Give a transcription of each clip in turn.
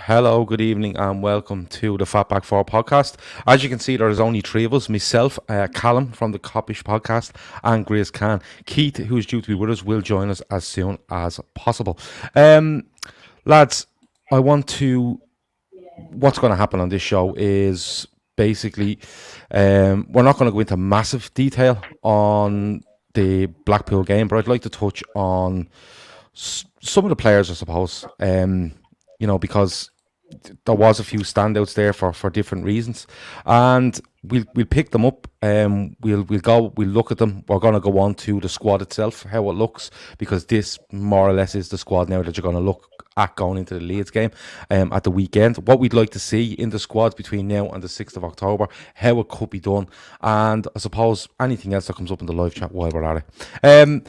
Hello, good evening, and welcome to the FB4 podcast. As you can see, there is only three of us: myself, Callum from the Kopish podcast, and Grizz can. Keith, who's due to be with us, will join us as soon as possible. Lads, I want to. What's going to happen on this show is basically we're not going to go into massive detail on the Blackpool game, but I'd like to touch on some of the players, I suppose. Because there was a few standouts there for different reasons, and we'll pick them up. We'll look at them. We're going to go on to the squad itself, how it looks, because this more or less is the squad now that you're going to look at going into the Leeds game at the weekend. What we'd like to see in the squads between now and the 6th of October, how it could be done, and I suppose anything else that comes up in the live chat while we're at it.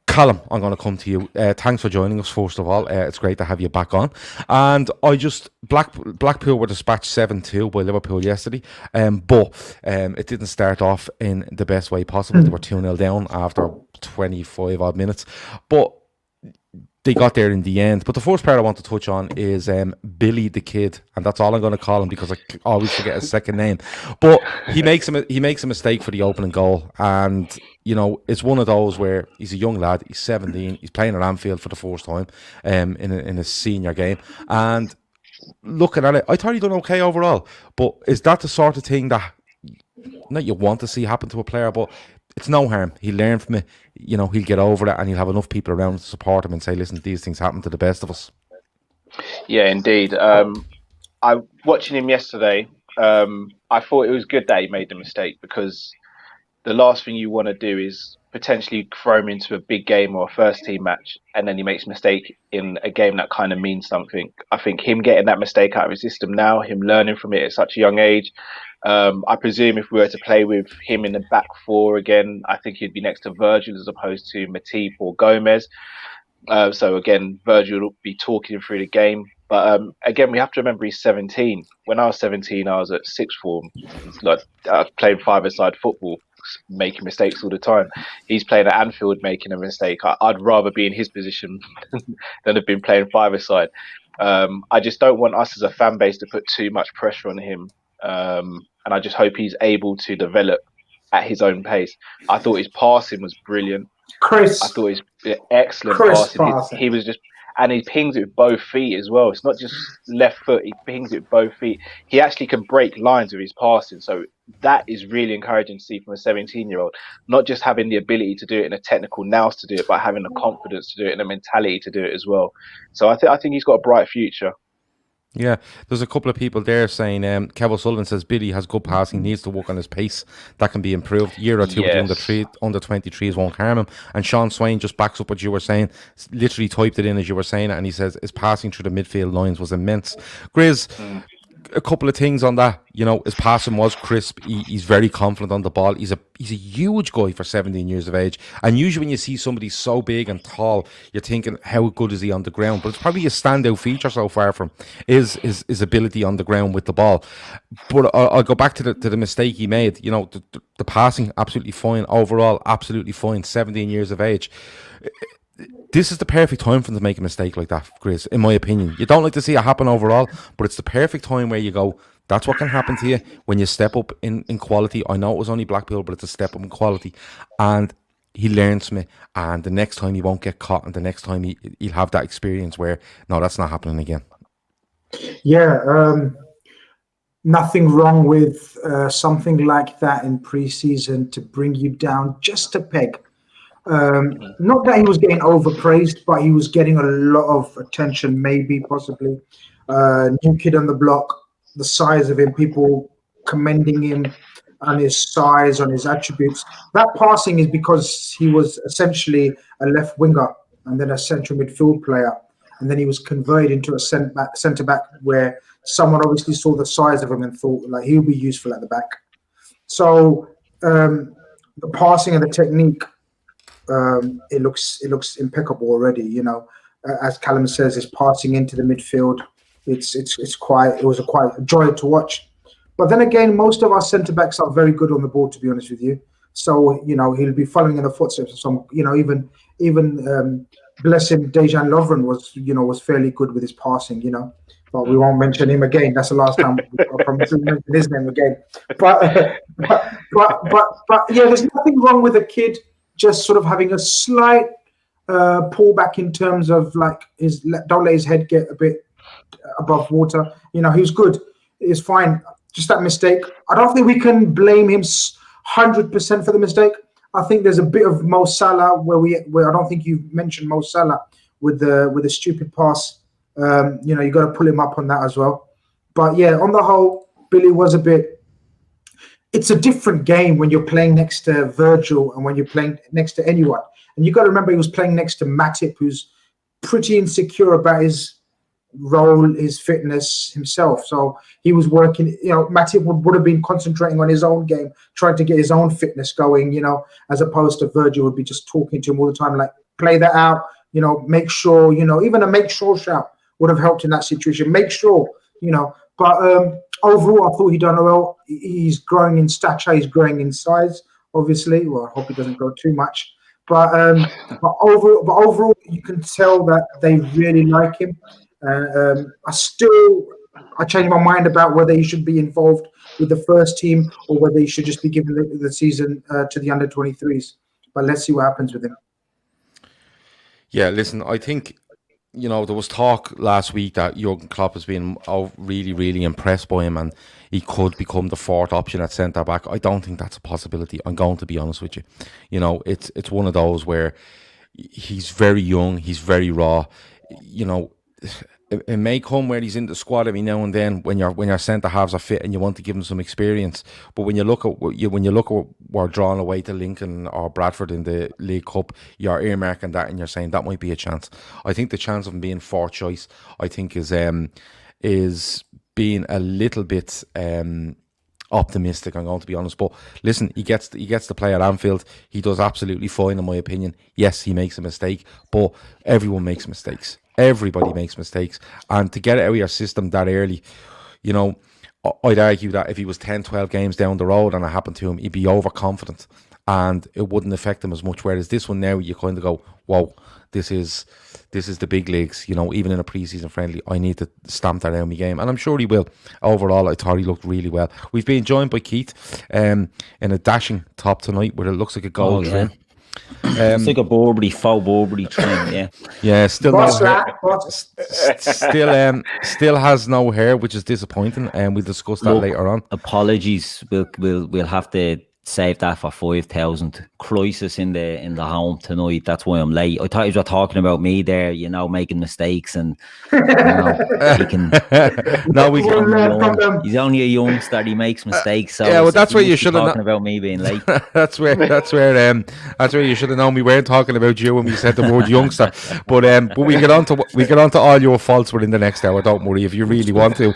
Callum, I'm going to come to you. Thanks for joining us, first of all. It's great to have you back on. And Blackpool were dispatched 7-2 by Liverpool yesterday, but it didn't start off in the best way possible. They were 2-0 down after 25 odd minutes. But they got there in the end. But the first part I want to touch on is Billy the Kid, and that's all I'm going to call him because I always forget his second name. But he makes a mistake for the opening goal, and it's one of those where he's a young lad. He's 17. He's playing at Anfield for the first time in his senior game, and looking at it, I thought he done okay overall. But is that the sort of thing that not you want to see happen to a player, but it's no harm. He'll learn from it. He'll get over it, and he'll have enough people around to support him and say, listen, these things happen to the best of us. Yeah, indeed. I watching him yesterday, I thought it was good that he made the mistake, because the last thing you want to do is potentially throw him into a big game or a first team match, and then he makes a mistake in a game that kind of means something. I think him getting that mistake out of his system now, him learning from it at such a young age, I presume if we were to play with him in the back four again, I think he'd be next to Virgil as opposed to Matip or Gomez. So again, Virgil will be talking him through the game. But again, we have to remember he's 17. When I was 17, I was at sixth form. Like, I was playing five-a-side football, making mistakes all the time. He's playing at Anfield making a mistake. I'd rather be in his position than have been playing five-a-side. I just don't want us as a fan base to put too much pressure on him. And I just hope he's able to develop at his own pace. I thought his passing was brilliant. I thought his excellent passing. He was just, and he pings it with both feet as well. It's not just left foot. He pings it with both feet. He actually can break lines with his passing. So that is really encouraging to see from a 17-year-old. Not just having the ability to do it and a technical nous to do it, but having the confidence to do it and a mentality to do it as well. So I think he's got a bright future. Yeah, there's a couple of people there saying, Kevin Sullivan says Billy has good passing, needs to work on his pace. That can be improved. Year or two with the under 23s won't harm him. And Sean Swain just backs up what you were saying, literally typed it in as you were saying it, and he says his passing through the midfield lines was immense. Grizz, a couple of things on that. His passing was crisp. He's very confident on the ball. He's a huge guy for 17 years of age. And usually when you see somebody so big and tall, you're thinking, how good is he on the ground? But it's probably a standout feature so far from his ability on the ground with the ball. But I'll go back to the mistake he made. The passing, absolutely fine. Overall, absolutely fine. 17 years of age. This is the perfect time for them to make a mistake like that, Grizz, in my opinion. You don't like to see it happen overall, but it's the perfect time where you go, that's what can happen to you when you step up in quality. I know it was only Blackpool, but it's a step up in quality. And he learns from it, and the next time he won't get caught, and the next time he'll have that experience where, no, that's not happening again. Yeah, nothing wrong with something like that in pre-season to bring you down just a peg. Not that he was getting overpraised, but he was getting a lot of attention, possibly. New kid on the block, the size of him, people commending him on his size, on his attributes. That passing is because he was essentially a left winger and then a central midfield player. And then he was converted into a centre back where someone obviously saw the size of him and thought like he'll be useful at the back. So the passing and the technique, it looks impeccable already. As Callum says, his passing into the midfield, it was quite a joy to watch. But then again, most of our centre backs are very good on the ball, to be honest with you. So he'll be following in the footsteps of some. Even bless him, Dejan Lovren was fairly good with his passing. but we won't mention him again. That's the last time I promise to mention his name again. But yeah, there's nothing wrong with a kid just sort of having a slight pullback in terms of like don't let his head get a bit above water. You know, he was good. It's fine. Just that mistake. I don't think we can blame him 100% for the mistake. I think there's a bit of Mo Salah where I don't think you mentioned Mo Salah with the stupid pass. You know, you got to pull him up on that as well. But yeah, on the whole, Billy was a bit. It's a different game when you're playing next to Virgil and when you're playing next to anyone. And you got to remember he was playing next to Matip, who's pretty insecure about his role, his fitness himself. So he was working, you know, Matip would have been concentrating on his own game, trying to get his own fitness going, you know, as opposed to Virgil would be just talking to him all the time, like, play that out, you know, make sure, you know, even a make sure shout would have helped in that situation. Make sure, you know, but overall, I thought he done well. He's growing in stature, he's growing in size, obviously. Well, I hope he doesn't grow too much. But overall, you can tell that they really like him. I changed my mind about whether he should be involved with the first team or whether he should just be given the season to the under-23s. But let's see what happens with him. Yeah, listen, I think, you know, there was talk last week that Jurgen Klopp has been really, really impressed by him and he could become the fourth option at centre-back. I don't think that's a possibility. I'm going to be honest with you. You know, it's one of those where he's very young, he's very raw. You know, it may come where he's in the squad every now and then when your centre halves are fit and you want to give him some experience. But when you look at we're drawn away to Lincoln or Bradford in the League Cup, you're earmarking that and you're saying that might be a chance. I think the chance of him being fourth choice, I think is being a little bit optimistic, I'm going to be honest. But listen, he gets to play at Anfield. He does absolutely fine in my opinion. Yes, he makes a mistake, but everyone makes mistakes. Everybody makes mistakes, and to get it out of your system that early, you know, I'd argue that if he was 10, 12 games down the road and it happened to him, he'd be overconfident and it wouldn't affect him as much. Whereas this one now, you kind of go, whoa, this is the big leagues, you know, even in a pre-season friendly, I need to stamp that out of my game. And I'm sure he will. Overall, I thought he looked really well. We've been joined by Keith in a dashing top tonight where it looks like a gold trim. It's like a faux Burberry trim, yeah. Yeah, still no hair. Still has no hair, which is disappointing, and we'll discuss that later on. Apologies, we'll have to save that for 5,000. Crisis in the home tonight. That's why I'm late. I thought you were talking about me there, you know, making mistakes and you know, he can. No, he's only a youngster. He makes mistakes. So yeah, well, that's where you should have talking about me being late. that's where you should have known we weren't talking about you when we said the word youngster. But we get on to all your faults within the next hour. Don't worry if you really want to.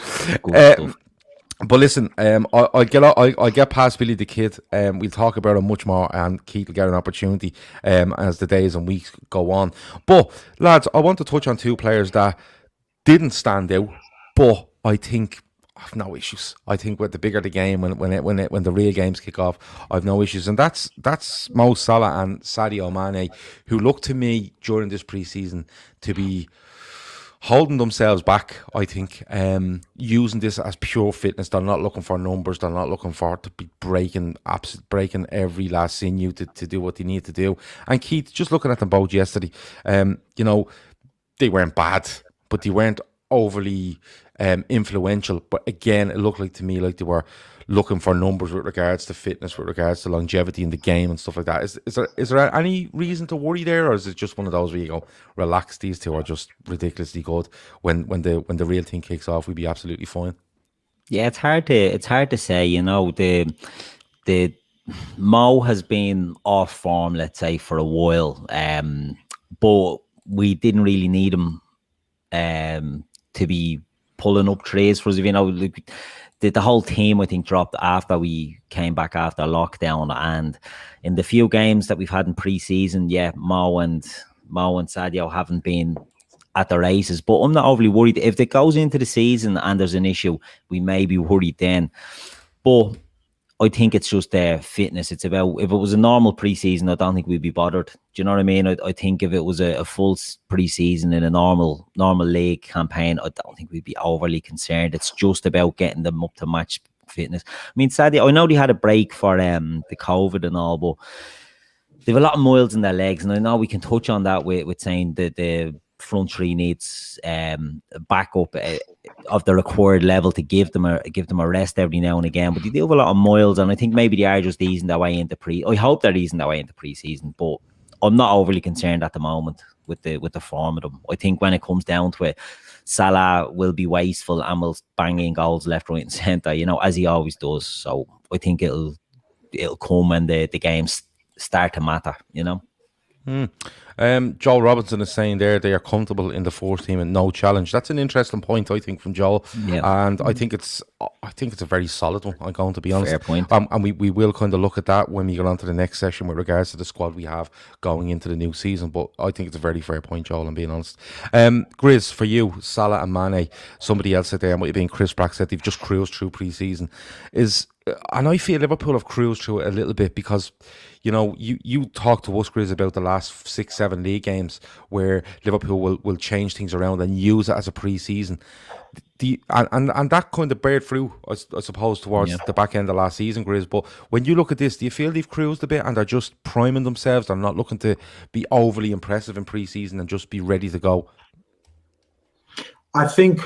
But listen, I get past Billy the Kid. We'll talk about it much more, and Keith will get an opportunity as the days and weeks go on. But lads, I want to touch on two players that didn't stand out, but I think I've no issues. I think with the bigger the game, when the real games kick off, I've no issues, and that's Mo Salah and Sadio Mane, who look to me during this pre-season to be holding themselves back, I think, using this as pure fitness. They're not looking for numbers. They're not looking for to be breaking every last sinew to do what they need to do. And Keith, just looking at them both yesterday, you know, they weren't bad, but they weren't overly influential. But again, it looked like to me like they were looking for numbers with regards to fitness, with regards to longevity in the game and stuff like that. Is there any reason to worry there, or is it just one of those where you go, relax, these two are just ridiculously good. When the real thing kicks off, we'd be absolutely fine. Yeah, it's hard to say. You know, the Mo has been off form, let's say, for a while, but we didn't really need him to be pulling up trays for us. You know, the whole team, I think, dropped after we came back after lockdown, and in the few games that we've had in pre-season, yeah, Mo and Sadio haven't been at the races, but I'm not overly worried. If it goes into the season and there's an issue, we may be worried then. But I think it's just their fitness. It's about, if it was a normal pre-season, I don't think we'd be bothered. Do you know what I mean? I think if it was a full pre-season in a normal league campaign, I don't think we'd be overly concerned. It's just about getting them up to match fitness. I mean, sadly, I know they had a break for the COVID and all, but they have a lot of miles in their legs, and I know we can touch on that with saying that the front three needs backup of the required level to give them a rest every now and again. But they do have a lot of miles, and I think maybe they are just easing their way into I hope they're easing their way into pre-season, but I'm not overly concerned at the moment with the form of them. I think when it comes down to it, Salah will be wasteful and will bang in goals left, right, and centre, as he always does. So I think it'll come when the games start to matter, Joel Robinson is saying there they are comfortable in the fourth team and no challenge. That's an interesting point, I think, from Joel. Yeah. And I think it's a very solid one, I'm going to be honest. Fair point. And we will kind of look at that when we get on to the next session with regards to the squad we have going into the new season. But I think it's a very fair point, Joel, I'm being honest. Grizz, for you, Salah and Mane, somebody else said there, might have been Chris Brack, said they've just cruised through pre-season. And I feel Liverpool have cruised through it a little bit because, you talked to us, Grizz, about the last 6-7 league games where Liverpool will change things around and use it as a pre-season. And that kind of bared through, I suppose, towards the back end of last season, Grizz. But when you look at this, do you feel they've cruised a bit and they're just priming themselves? They're not looking to be overly impressive in pre-season and just be ready to go? I think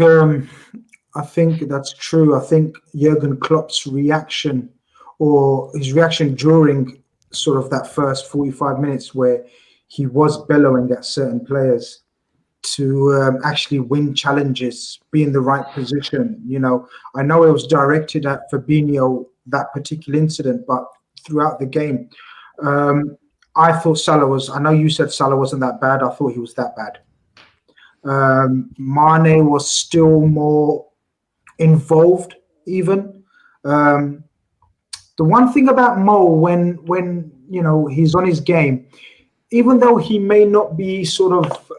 that's true. I think Jurgen Klopp's reaction, or his reaction during sort of that first 45 minutes where he was bellowing at certain players to actually win challenges, be in the right position. I know it was directed at Fabinho, that particular incident, but throughout the game, I thought I know you said Salah wasn't that bad. I thought he was that bad. Mane was still more involved even. The one thing about Mo, when he's on his game, even though he may not be sort of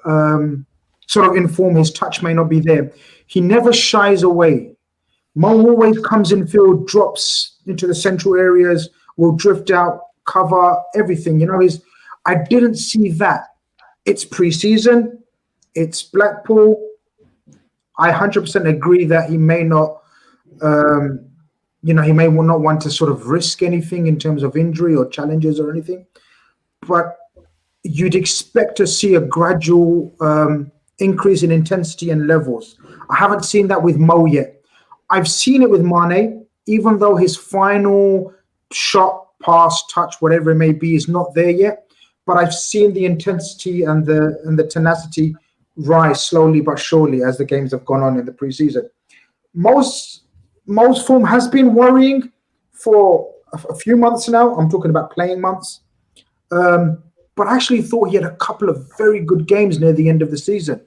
in form, his touch may not be there, he never shies away. Mo always comes in field, drops into the central areas, will drift out, cover everything. I didn't see that. It's pre-season, it's Blackpool. I 100% agree that he may not, he may not want to sort of risk anything in terms of injury or challenges or anything. But you'd expect to see a gradual increase in intensity and levels. I haven't seen that with Mo yet. I've seen it with Mane, even though his final shot, pass, touch, whatever it may be, is not there yet. But I've seen the intensity and the tenacity rise slowly but surely as the games have gone on in the preseason. Mo's form has been worrying for a few months now. I'm talking about playing months. But I actually thought he had a couple of very good games near the end of the season.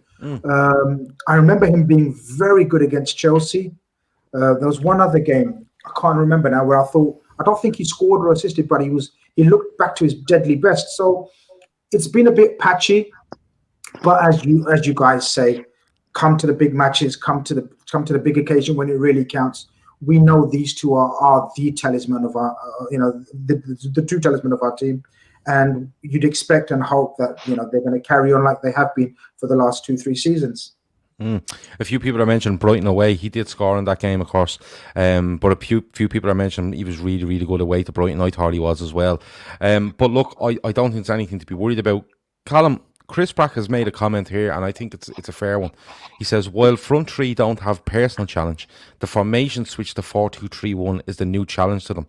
I remember him being very good against Chelsea. There was one other game, I can't remember now, where I don't think he scored or assisted, but he looked back to his deadly best. So it's been a bit patchy. But as you guys say, come to the big matches, come to the big occasion when it really counts. We know these two are the talisman of our, the true talisman of our team, and you'd expect and hope that they're going to carry on like they have been for the last 2-3 seasons. A few people are mentioning Brighton away. He did score in that game, of course. But a few people are mentioning he was really, really good away to Brighton. I thought he was as well. But look, I don't think there's anything to be worried about. Callum, Chris Brack has made a comment here, and I think it's a fair one. He says, while front three don't have personal challenge, the formation switch to 4-2-3-1 is the new challenge to them.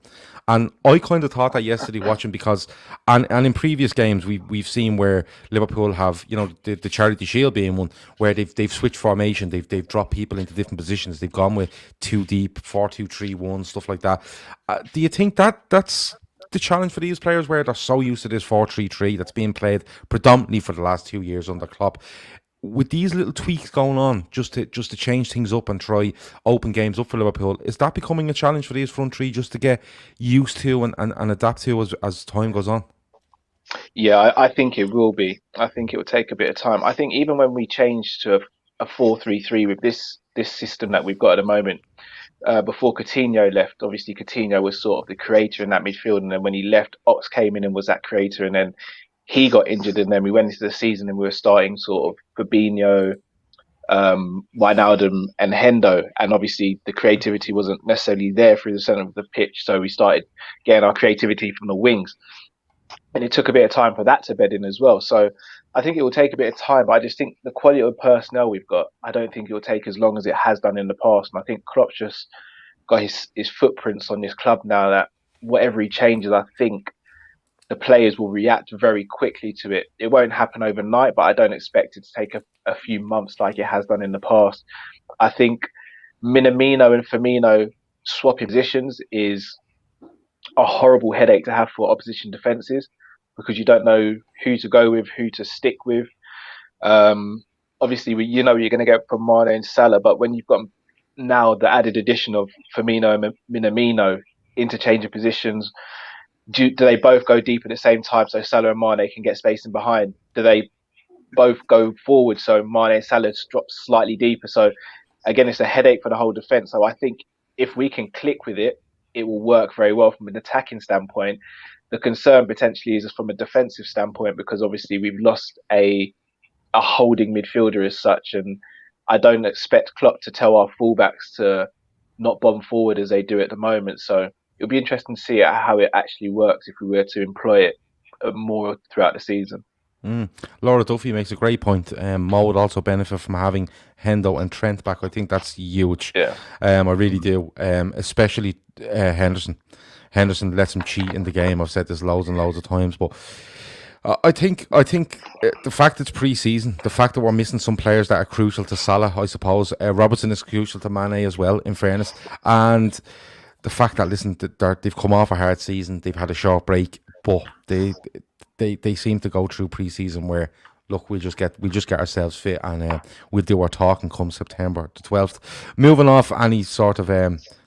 And I kind of thought that yesterday watching, because and in previous games we've seen where Liverpool have, the Charity Shield being one, where they've switched formation, they've dropped people into different positions, they've gone with 2 deep, 4-2-3-1, stuff like that. Do you think that's the challenge for these players, where they're so used to this 4-3-3 that's being played predominantly for the last 2 years under Klopp? With these little tweaks going on, just to change things up and try open games up for Liverpool, is that becoming a challenge for these front three just to get used to and adapt to as time goes on? Yeah, I think it will be. I think it will take a bit of time. I think even when we change to a 4-3-3 with this system that we've got at the moment, before Coutinho left. Obviously, Coutinho was sort of the creator in that midfield, and then when he left, Ox came in and was that creator, and then he got injured, and then we went into the season and we were starting sort of Fabinho, Wijnaldum, and Hendo, and obviously the creativity wasn't necessarily there through the centre of the pitch, so we started getting our creativity from the wings, and it took a bit of time for that to bed in as well. So I think it will take a bit of time, but I just think the quality of personnel we've got, I don't think it will take as long as it has done in the past. And I think Klopp's just got his footprints on this club now, that whatever he changes, I think the players will react very quickly to it. It won't happen overnight, but I don't expect it to take a few months like it has done in the past. I think Minamino and Firmino swapping positions is a horrible headache to have for opposition defences, because you don't know who to go with, who to stick with. Obviously, you know you're going to get from Mane and Salah, but when you've got now the added addition of Firmino and Minamino, interchange of positions, do they both go deep at the same time so Salah and Mane can get space in behind? Do they both go forward so Mane and Salah drop slightly deeper? So again, it's a headache for the whole defence. So I think if we can click with it, it will work very well from an attacking standpoint. The concern potentially is from a defensive standpoint, because obviously we've lost a holding midfielder as such, and I don't expect Klopp to tell our fullbacks to not bomb forward as they do at the moment. So it'll be interesting to see how it actually works if we were to employ it more throughout the season. Laura Duffy makes a great point. Mo would also benefit from having Hendo and Trent back. I think that's huge. Yeah. I really do. Especially Henderson. Henderson lets him cheat in the game. I've said this loads and loads of times, but I think the fact it's pre-season, the fact that we're missing some players that are crucial to Salah, I suppose. Robertson is crucial to Mane as well, in fairness, and the fact that they've come off a hard season, they've had a short break, but they seem to go through pre-season where, look, we'll just get ourselves fit, and we'll do our talking come September the 12th. Moving off any sort of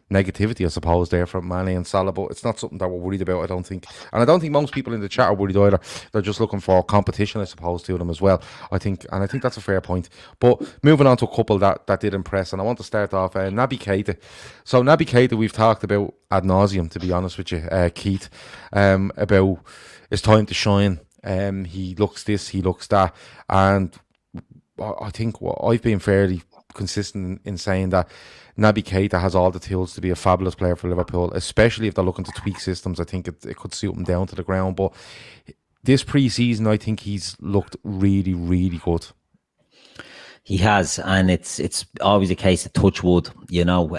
negativity, I suppose, there from Mane and Salah, but it's not something that we're worried about, I don't think. And I don't think most people in the chat are worried either. They're just looking for competition, I suppose, to them as well. I think that's a fair point. But moving on to a couple that did impress, and I want to start off Naby Keita. So Naby Keita, we've talked about ad nauseum, to be honest with you, Keith, about it's time to shine. He looks this, he looks that, and I think I've been fairly consistent in saying that Naby Keita has all the tools to be a fabulous player for Liverpool, especially if they're looking to tweak systems. I think it could suit him down to the ground. But this pre-season, I think he's looked really, really good. He has, and it's always a case of touch wood, you know.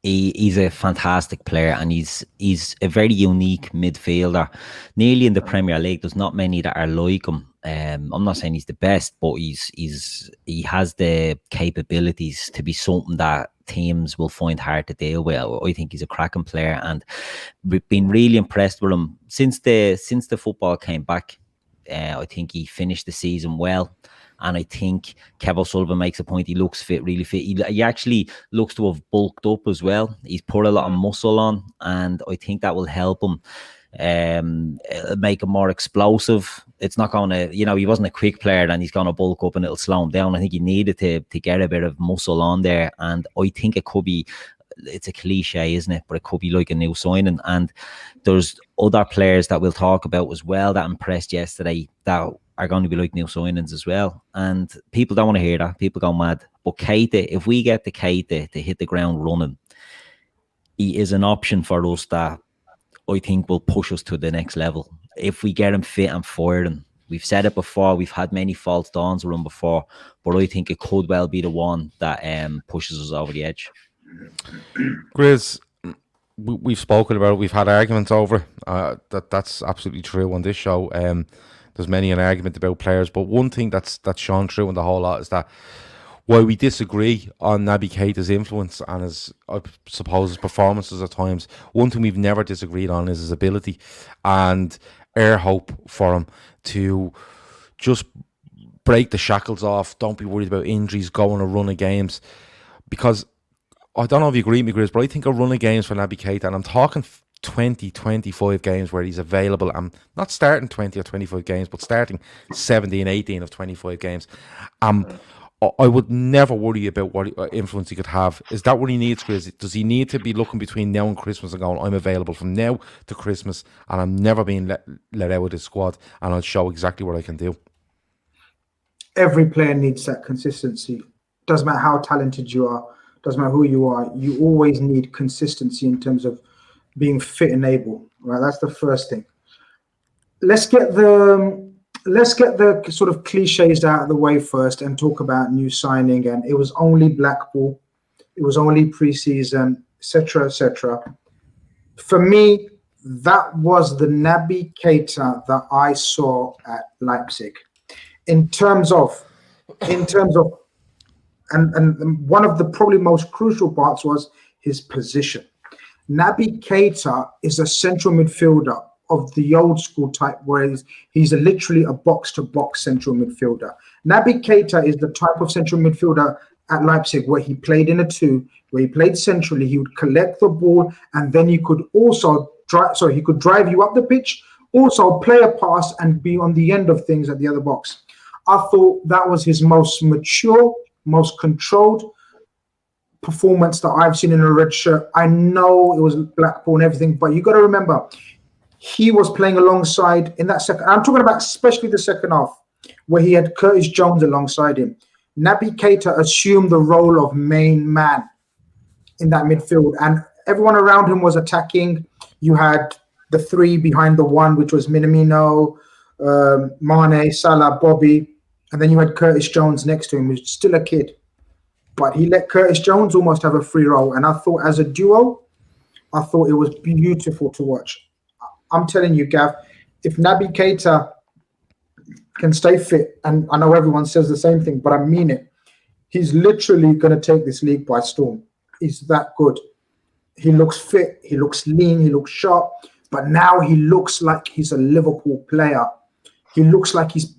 He's a fantastic player, and he's a very unique midfielder. Nearly in the Premier League, there's not many that are like him. I'm not saying he's the best, but he has the capabilities to be something that teams will find hard to deal with. I think he's a cracking player, and we've been really impressed with him since the football came back. I think he finished the season well. And I think Kev O'Sullivan makes a point. He looks fit, really fit. He actually looks to have bulked up as well. He's put a lot of muscle on, and I think that will help him make him more explosive. It's not going to, he wasn't a quick player, and he's going to bulk up and it'll slow him down. I think he needed to get a bit of muscle on there, and I think it could be, it's a cliche, isn't it? But it could be like a new signing. And there's other players that we'll talk about as well that impressed yesterday that are going to be like new signings as well. And people don't want to hear that. People go mad. But Keita, if we get the Keita to hit the ground running, he is an option for us that I think will push us to the next level. If we get him fit and firing. We've said it before, we've had many false dawns with him before, but I think it could well be the one that pushes us over the edge. Grizz, we've spoken about it, we've had arguments over that's absolutely true on this show. There's many an argument about players, but one thing that's shown through in the whole lot is that while we disagree on Naby Keita's influence and his, I suppose, his performances at times, one thing we've never disagreed on is his ability and air hope for him to just break the shackles off. Don't be worried about injuries, go on a run of games, because I don't know if you agree with me, Grizz, but I think a run of games for Naby Keita, and I'm talking 20, 25 games where he's available. I'm not starting 20 or 25 games, but starting 17, 18 of 25 games. I would never worry about what influence he could have. Is that what he needs, Grizz? Does he need to be looking between now and Christmas and going, I'm available from now to Christmas and I'm never being let out of this squad and I'll show exactly what I can do? Every player needs that consistency. Doesn't matter how talented you are, doesn't matter who you are, you always need consistency in terms of being fit and able. Right, that's the first thing. Let's get the sort of cliches out of the way first and talk about new signing. And it was only Blackpool, it was only pre-season, etc., etc. For me, that was the Naby Keita that I saw at Leipzig. In terms of, and one of the probably most crucial parts was his position. Naby Keita is a central midfielder of the old school type, where he's literally a box-to-box central midfielder. Naby Keita is the type of central midfielder at Leipzig where he played in a 2, where he played centrally, he would collect the ball, and then he could also he could drive you up the pitch, also play a pass and be on the end of things at the other box. I thought that was his most mature, most controlled performance that I've seen in a red shirt. I know it was Blackpool and everything, but you got to remember, he was playing alongside in that second. I'm talking about especially the second half, where he had Curtis Jones alongside him. Naby Keita assumed the role of main man in that midfield, and everyone around him was attacking. You had the 3 behind the 1, which was Minamino, Mane, Salah, Bobby, and then you had Curtis Jones next to him, who's still a kid. But he let Curtis Jones almost have a free role, and I thought as a duo, I thought it was beautiful to watch. I'm telling you, Gav, if Naby Keita can stay fit, and I know everyone says the same thing, but I mean it, he's literally going to take this league by storm. He's that good. He looks fit, he looks lean, he looks sharp, but now he looks like he's a Liverpool player. He looks like he's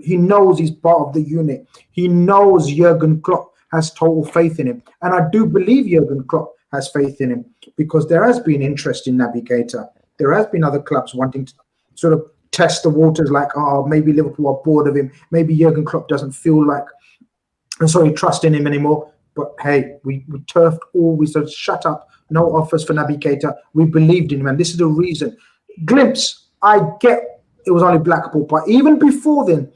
he knows he's part of the unit. He knows Jurgen Klopp has total faith in him. And I do believe Jurgen Klopp has faith in him, because there has been interest in Naby Keita. There has been other clubs wanting to sort of test the waters, like, oh, maybe Liverpool are bored of him. Maybe Jurgen Klopp doesn't feel like, trust in him anymore. But hey, we turfed all. We said, shut up. No offers for Naby Keita. We believed in him. And this is the reason. Glimpse, I get it was only Blackpool. But even before then,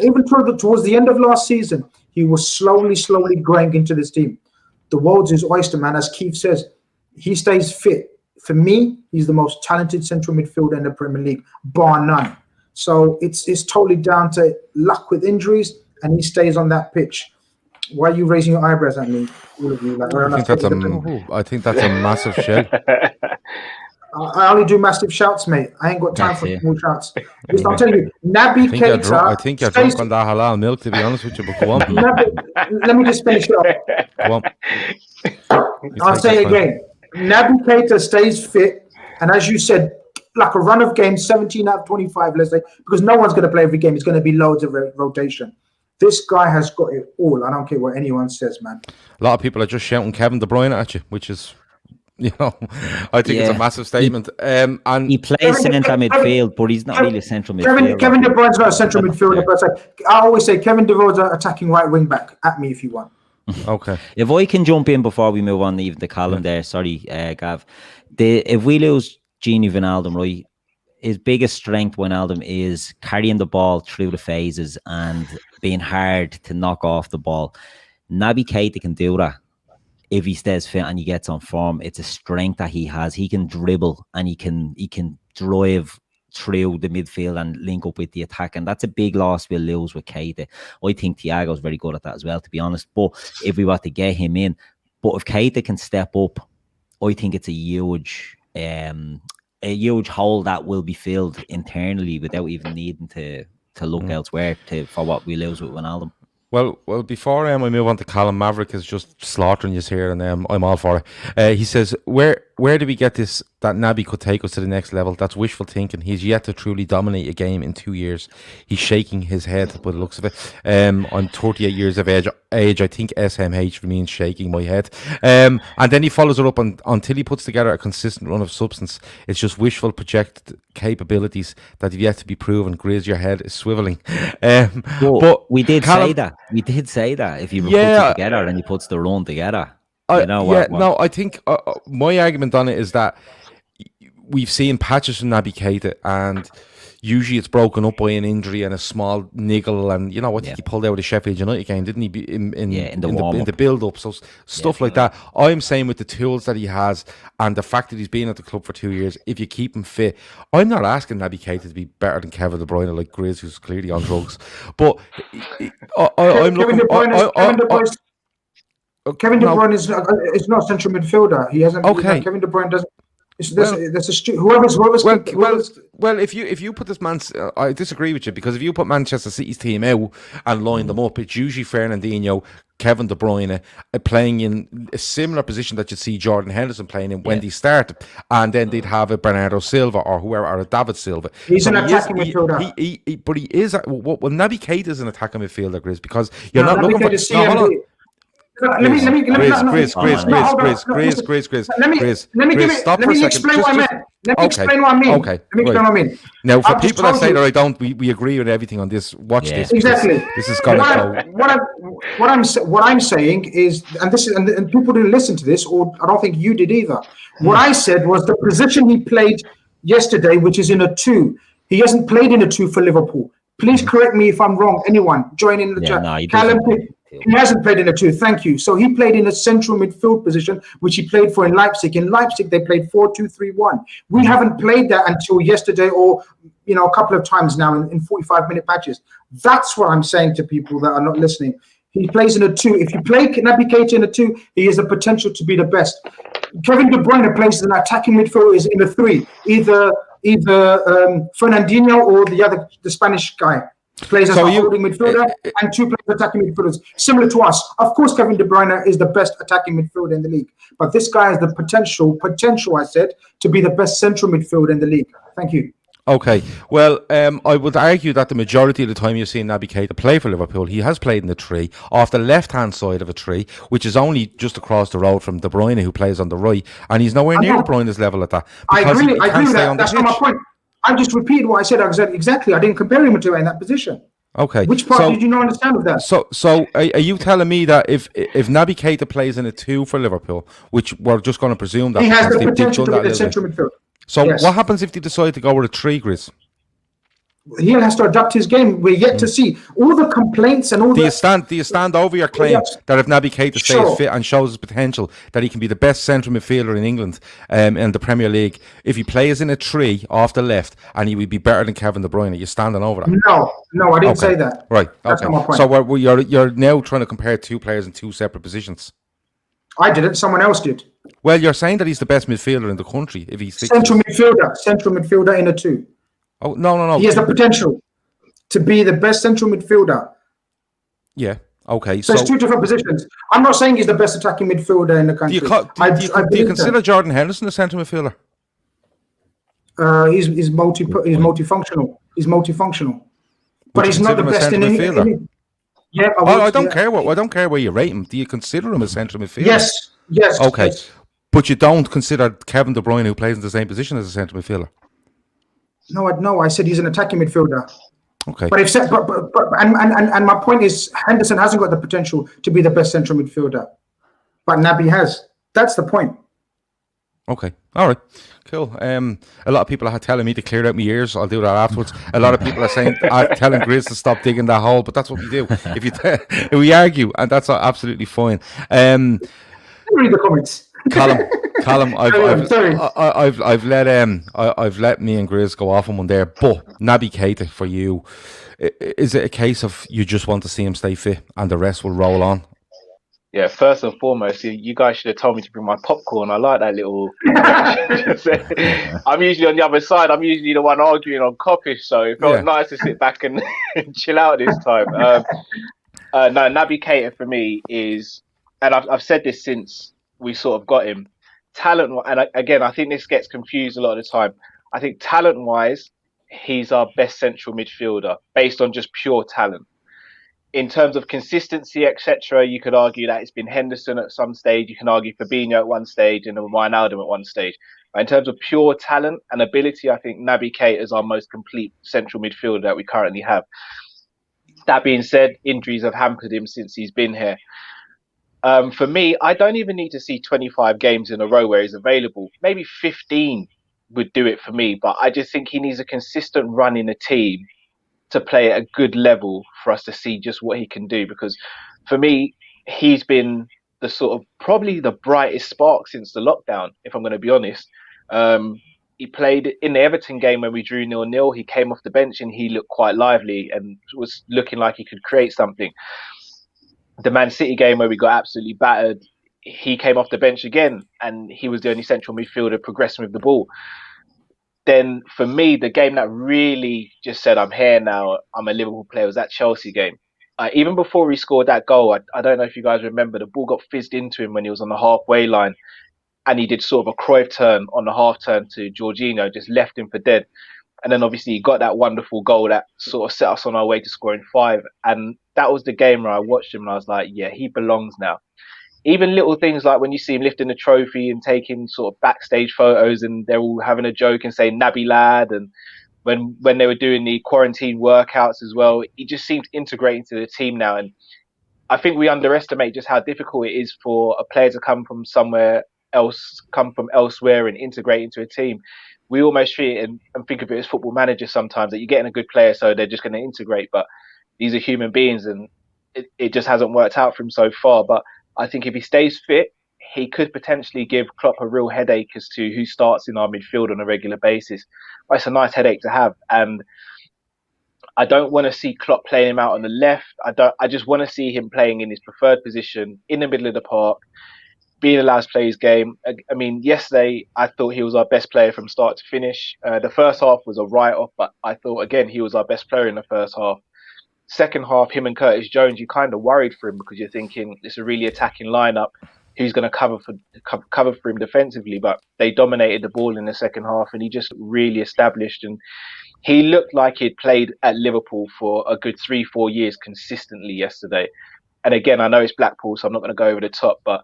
even towards the end of last season, he was slowly growing into this team. The world's his oyster, man. As Keith says, he stays fit. For me, he's the most talented central midfielder in the Premier League, bar none. So it's totally down to luck with injuries, and he stays on that pitch. Why are you raising your eyebrows at me? All of you, I think that's a massive shout. I only do massive shouts, mate. I ain't got time for small shouts. Just, I'm telling you, Naby Keita. I think you're drunk on that halal milk, to be honest with you. But go on. Let me just finish it up. Go on. I'll say it again. Naby Keita stays fit, and as you said, like a run of games, 17 out of 25, let's say, because no one's going to play every game. It's going to be loads of rotation. This guy has got it all. I don't care what anyone says, man. A lot of people are just shouting Kevin De Bruyne at you, which is, I think it's a massive statement. And he plays central midfield, but he's not really a central midfielder. Kevin De Bruyne's not a central midfielder, but I always say Kevin De Bruyne's an attacking right wing back. At me if you want. Okay. If I can jump in before we move on, even the Callum there. Sorry, Gav. If we lose Wijnaldum, right, his biggest strength, Wijnaldum, is carrying the ball through the phases and being hard to knock off the ball. Naby Keita can do that if he stays fit and he gets on form. It's a strength that he has. He can dribble and he can drive through the midfield and link up with the attack, and that's a big loss we'll lose with Keita. I think Thiago's very good at that as well, to be honest, but if we were to get him in, but if Keita can step up, I think it's a huge hole that will be filled internally without even needing to look elsewhere for what we lose with Wijnaldum. Well, before we move on to Callum, Maverick is just slaughtering us here, and I'm all for it. He says, where where do we get this that Naby could take us to the next level? That's wishful thinking. He's yet to truly dominate a game in 2 years. He's shaking his head by the looks of it. I'm 38 years of age. I think SMH means shaking my head. And then he follows it up until he puts together a consistent run of substance. It's just wishful projected capabilities that have yet to be proven. Grizz, your head is swiveling. But we did say that. We did say that. If you put it together and he puts the run together. I think my argument on it is that we've seen patches from Naby Keita, and usually it's broken up by an injury and a small niggle, and I think he pulled out of the Sheffield United game, didn't he? In the build-up, so stuff like that. I'm saying with the tools that he has and the fact that he's been at the club for 2 years, if you keep him fit, I'm not asking Naby Keita to be better than Kevin De Bruyne, like Grizz, who's clearly on drugs, but I'm looking. Kevin De Bruyne is not a central midfielder. He hasn't. Okay. Kevin De Bruyne doesn't. Well, if you put this man, I disagree with you, because if you put Manchester City's team out and line them up, it's usually Fernandinho, Kevin De Bruyne playing in a similar position that you'd see Jordan Henderson playing in when they started, and then they'd have a Bernardo Silva or whoever, or a David Silva. He's an attacking midfielder. But he is. Well, Naby Keita is an attacking midfielder, Grizz, because you're not looking for. Hold on. Let me explain what I mean. Now, for people that say that I don't, we agree with everything on this. Watch this. Exactly. This is gonna go. What I'm saying is, and people didn't listen to this, or I don't think you did either. What I said was the position he played yesterday, which is in a 2. He hasn't played in a 2 for Liverpool. Please correct me if I'm wrong. Anyone, join in the chat. Callum, he hasn't played in a 2. Thank you. So he played in a central midfield position, which he played for in Leipzig. In Leipzig, they played 4-2-3-1. We haven't played that until yesterday, or a couple of times now in 45-minute patches. That's what I'm saying to people that are not listening. He plays in a 2. If you play Naby Keita in a 2, he has the potential to be the best. Kevin De Bruyne plays as an attacking midfielder, is in a 3. Either Fernandinho or the Spanish guy plays as a holding midfielder, and 2 players attacking midfielders, similar to us. Of course, Kevin De Bruyne is the best attacking midfielder in the league, but this guy has the potential, I said, to be the best central midfielder in the league. Thank you. Okay, well, I would argue that the majority of the time you've seen Naby Keita play for Liverpool, he has played in the 3, off the left-hand side of a 3, which is only just across the road from De Bruyne, who plays on the right, and he's nowhere near De Bruyne's level at that. I agree with that. That's not my point. I just repeated what I said exactly. I didn't compare him to in that position. Okay. Which part did you not understand of that? So are you telling me that if Naby Keita plays in a 2 for Liverpool, which we're just going to presume that he has the potential to be the central midfield. So what happens if they decide to go with a 3, Grizz? He has to adapt his game. We're yet to see all the complaints and all. Do you stand over your claim that if Naby Keita stays fit and shows his potential, that he can be the best central midfielder in England in the Premier League, if he plays in a 3 off the left, and he would be better than Kevin De Bruyne? You're standing over that? No, I didn't say that. Right. That's not my point. So you're now trying to compare 2 players in 2 separate positions. I didn't. Someone else did. Well, you're saying that he's the best midfielder in the country if he's central midfielder in a 2. Oh, no. He has the potential to be the best central midfielder. Yeah. Okay. So it's 2 different positions. I'm not saying he's the best attacking midfielder in the country. Do you consider Jordan Henderson a central midfielder? He's multifunctional. He's multifunctional. But he's not the best in any. Yeah. I don't care where you rate him. Do you consider him a central midfielder? Yes. Okay. Yes. But you don't consider Kevin De Bruyne, who plays in the same position, as a central midfielder? No, I said he's an attacking midfielder. Okay. But my point is, Henderson hasn't got the potential to be the best central midfielder, but Naby has. That's the point. Okay. All right. Cool. A lot of people are telling me to clear out my ears. I'll do that afterwards. A lot of people are telling Grizz to stop digging that hole, but that's what we do. If we argue, and that's absolutely fine. Read the comments. Callum, I've let me and Grizz go off on one there, but Naby Keita, for you, is it a case of you just want to see him stay fit and the rest will roll on? Yeah, first and foremost, you guys should have told me to bring my popcorn. I like that little. I'm usually on the other side. I'm usually the one arguing on Kopish, so it felt nice to sit back and chill out this time. No, Naby Keita for me is, and I've said this since we sort of got him. talent, and again, I think this gets confused a lot of the time. I think talent-wise, he's our best central midfielder based on just pure talent. In terms of consistency, etc., you could argue that it's been Henderson at some stage. You can argue Fabinho at one stage and Wijnaldum at one stage. But in terms of pure talent and ability, I think Naby Keita is our most complete central midfielder that we currently have. That being said, injuries have hampered him since he's been here. For me, I don't even need to see 25 games in a row where he's available. Maybe 15 would do it for me, but I just think he needs a consistent run in a team to play at a good level for us to see just what he can do. Because for me, he's been the sort of probably the brightest spark since the lockdown, if I'm going to be honest. He played in the Everton game when we drew 0-0. He came off the bench and he looked quite lively and was looking like he could create something. The Man City game where we got absolutely battered, he came off the bench again and he was the only central midfielder progressing with the ball. Then for me, the game that really just said, I'm here now, I'm a Liverpool player, was that Chelsea game. Even before he scored that goal, I don't know if you guys remember, the ball got fizzed into him when he was on the halfway line. And he did sort of a Cruyff turn on the half turn to Jorginho, just left him for dead. And then obviously he got that wonderful goal that sort of set us on our way to scoring 5. And that was the game where I watched him and I was like, yeah, he belongs now. Even little things like when you see him lifting the trophy and taking sort of backstage photos and they're all having a joke and saying Naby lad, and when they were doing the quarantine workouts as well, he just seems integrating to the team now. And I think we underestimate just how difficult it is for a player to come from somewhere else, come from elsewhere and integrate into a team. We almost treat it and think of it as Football Manager sometimes, that you're getting a good player so they're just going to integrate, but these are human beings and it just hasn't worked out for him so far. But I think if he stays fit, he could potentially give Klopp a real headache as to who starts in our midfield on a regular basis. But it's a nice headache to have. And I don't want to see Klopp playing him out on the left. I just want to see him playing in his preferred position in the middle of the park, being allowed to play his game. I mean, yesterday, I thought he was our best player from start to finish. The first half was a write-off, but I thought, again, he was our best player in the first half. Second half, him and Curtis Jones, you kind of worried for him because you're thinking it's a really attacking lineup. Who's going to cover for him defensively? But they dominated the ball in the second half and he just really established. And he looked like he'd played at Liverpool for a good 3-4 years consistently yesterday. And again, I know it's Blackpool, so I'm not going to go over the top, but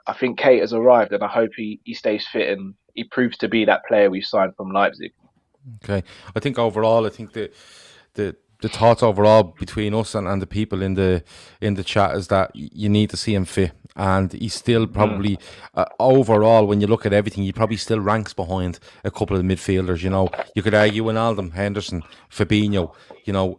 I think Kate has arrived and I hope he stays fit and he proves to be that player we've signed from Leipzig. Okay. I think overall, the thoughts overall between us and the people in the chat is that you need to see him fit, and he's still probably overall, when you look at everything, he probably still ranks behind a couple of the midfielders. You know, you could argue Wijnaldum, Henderson, Fabinho. You know,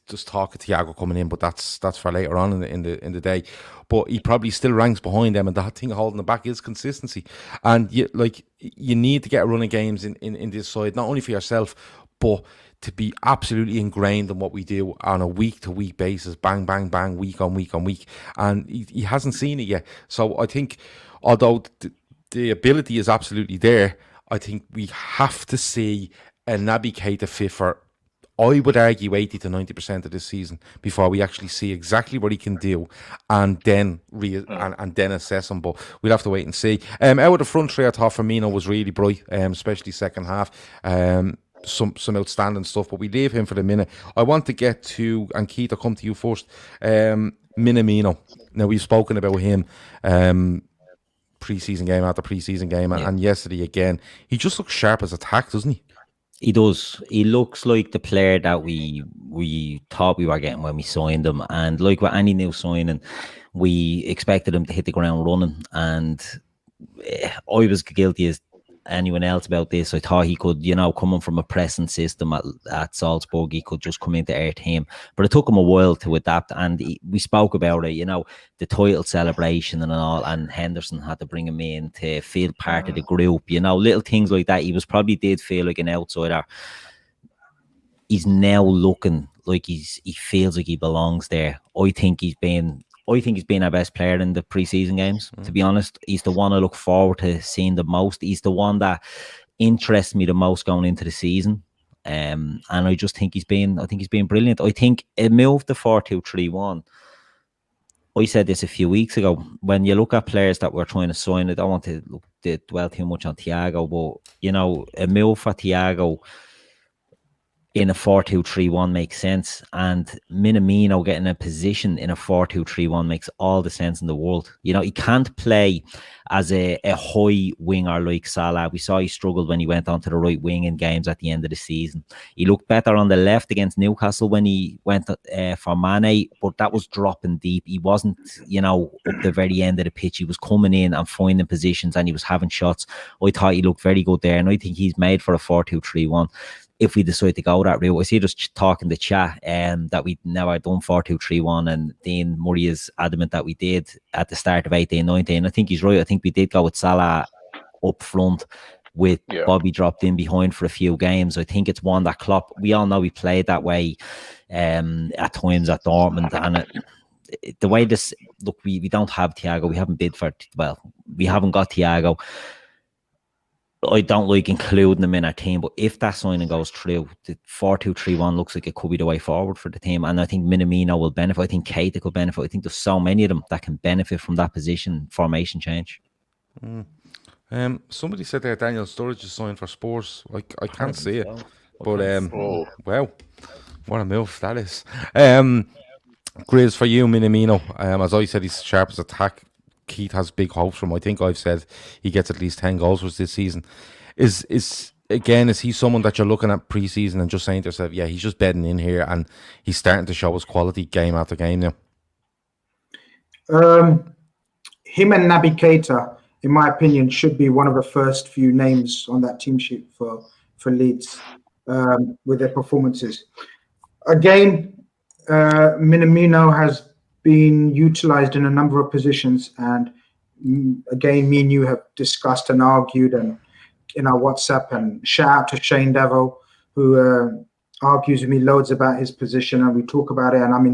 just talk of Thiago coming in, but that's for later on in the day. But he probably still ranks behind them, and the thing holding them back is consistency. And you need to get a run of games in this side, not only for yourself, but to be absolutely ingrained in what we do on a week-to-week basis, bang, bang, bang, week on week on week. And he hasn't seen it yet. So I think, although the ability is absolutely there, I think we have to see a Naby Keita fit for, I would argue, 80 to 90% of this season before we actually see exactly what he can do, and then and then assess him. But we'll have to wait and see. Out of the front three, I thought Firmino was really bright, especially second half. Some outstanding stuff, but we leave him for the minute. I want to get to, and Keith, I'll come to you first. Minamino. Now, we've spoken about him pre-season game after pre-season game, and yesterday again. He just looks sharp as attack, doesn't he? He does. He looks like the player that we thought we were getting when we signed him. And like with any new signing, we expected him to hit the ground running. And I was guilty as anyone else about this. I thought he could, coming from a pressing system at Salzburg, he could just come into our team. But it took him a while to adapt, and we spoke about it, the title celebration and all, and Henderson had to bring him in to feel part of the group, little things like that. He probably did feel like an outsider. He's now looking like he feels like he belongs there. I think he's been our best player in the pre-season games, to be honest. He's the one I look forward to seeing the most. He's the one that interests me the most going into the season. And I just think he's been brilliant. I think a move to 4-2-3-1 I said this a few weeks ago. When you look at players that we're trying to sign, I don't want to dwell too much on Thiago, but you know, a move for Thiago in a 4-2-3-1 makes sense, and Minamino getting a position in a 4-2-3-1 makes all the sense in the world. You know, he can't play as a high winger like Salah. We saw he struggled when he went onto the right wing in games at the end of the season. He looked better on the left against Newcastle when he went for Mane, but that was dropping deep. He wasn't, you know, up the very end of the pitch. He was coming in and finding positions, and he was having shots. I thought he looked very good there, and I think he's made for a 4-2-3-1. If we decide to go that route. I see just talking the chat that we never done 4-2-3-1, and Dean Murray is adamant that we did at the start of 18-19. I think he's right. I think we did go with Salah up front with Bobby dropped in behind for a few games. I think it's one that Klopp, we all know he played that way at times at Dortmund, and the way this, look, we don't have Thiago, we haven't bid for, well, we haven't got Thiago. I don't like including them in our team, but if that signing goes through, the 4-2-3-1 looks like it could be the way forward for the team, and I think Minamino will benefit. I think Keita could benefit. I think there's so many of them that can benefit from that position formation change. Somebody said there Daniel Sturridge is signed for Spurs. I can't see it, but wow, what a move that is. Grizz, for you, Minamino, as I said, he's sharp as attack. Keith has big hopes from. I think I've said he gets at least 10 goals for this season. Is he someone that you're looking at pre-season and just saying to yourself, yeah, he's just bedding in here and he's starting to show his quality game after game now? Him and Naby Keita, in my opinion, should be one of the first few names on that team sheet for Leeds with their performances. Again, Minamino has been utilized in a number of positions, and again, me and you have discussed and argued and in our WhatsApp, and shout out to Shane Devil, who argues with me loads about his position, and we talk about it, and I've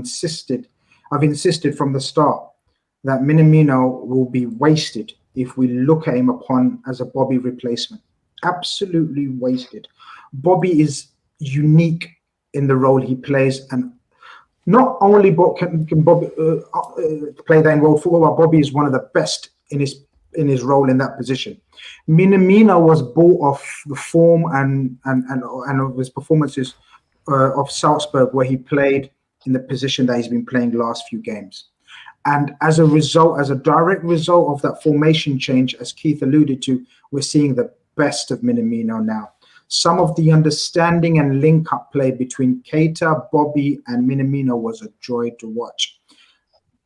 insisted from the start that Minamino will be wasted if we look at him upon as a Bobby replacement. Absolutely wasted. Bobby is unique in the role he plays, and not only can Bobby play that in world football, but Bobby is one of the best in his role in that position. Minamino was bought off the form and of his performances of Salzburg, where he played in the position that he's been playing the last few games. And as a result, as a direct result of that formation change, as Keith alluded to, we're seeing the best of Minamino now. Some of the understanding and link-up play between Keita, Bobby, and Minamino was a joy to watch.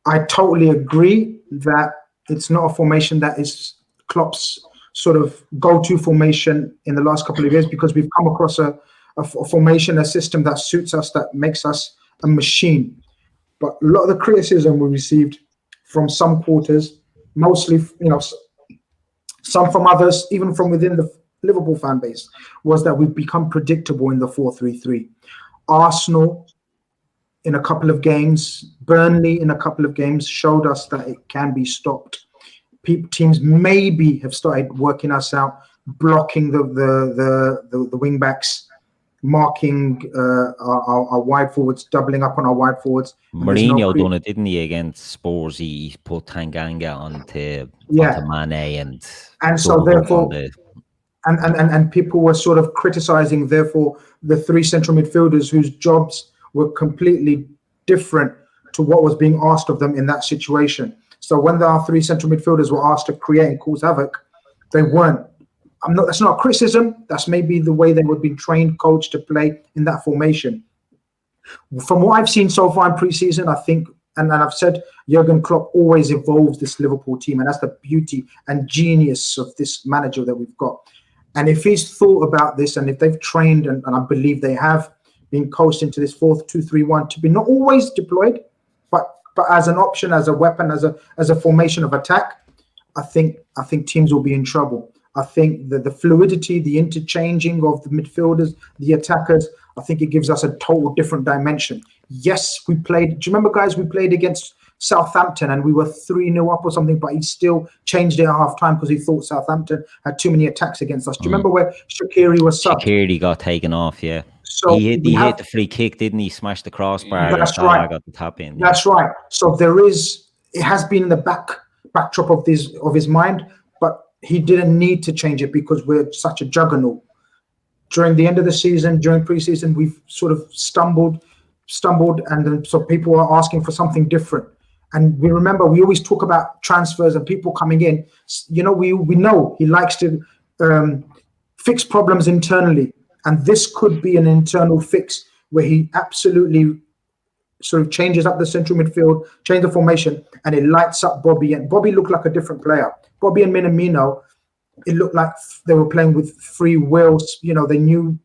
I totally agree that it's not a formation that is Klopp's sort of go-to formation in the last couple of years, because we've come across a formation, a system that suits us, that makes us a machine. But a lot of the criticism we received from some quarters, mostly, some from others, even from within the Liverpool fan base, was that we've become predictable in the 4-3-3. Arsenal in a couple of games, Burnley in a couple of games showed us that it can be stopped. Teams maybe have started working us out, blocking the wing backs, marking our wide forwards, doubling up on our wide forwards. Mourinho done it, didn't he, against Spurs? He put Tanganga onto Mane, and so therefore. And people were sort of criticizing, therefore, the three central midfielders whose jobs were completely different to what was being asked of them in that situation. So when our three central midfielders were asked to create and cause havoc, they weren't. That's not a criticism. That's maybe the way they would be trained, coached to play in that formation. From what I've seen so far in pre-season, I think, and I've said, Jurgen Klopp always evolves this Liverpool team, and that's the beauty and genius of this manager that we've got. And if he's thought about this, and if they've trained, and I believe they have been coached into this 4-2-3-1 to be not always deployed, but as an option, as a weapon, as a formation of attack, I think teams will be in trouble. I think the fluidity, the interchanging of the midfielders, the attackers, I think it gives us a total different dimension. Yes, we played. Do you remember, guys? We played against Southampton and we were 3-0 up or something, but he still changed it at half time because he thought Southampton had too many attacks against us. Do you remember where Shaqiri was subbed? Shaqiri got taken off, yeah. So he hit the free kick, didn't he? Smashed the crossbar. That's right. Got the tap in. That's right. So there is, it has been in the backdrop of his mind, but he didn't need to change it because we're such a juggernaut. During the end of the season, during preseason, we've sort of stumbled, and then so people are asking for something different. And we always talk about transfers and people coming in. We know he likes to fix problems internally, and this could be an internal fix where he absolutely sort of changes up the central midfield, change the formation, and it lights up Bobby. And Bobby looked like a different player. Bobby and Minamino, it looked like they were playing with free wills. They knew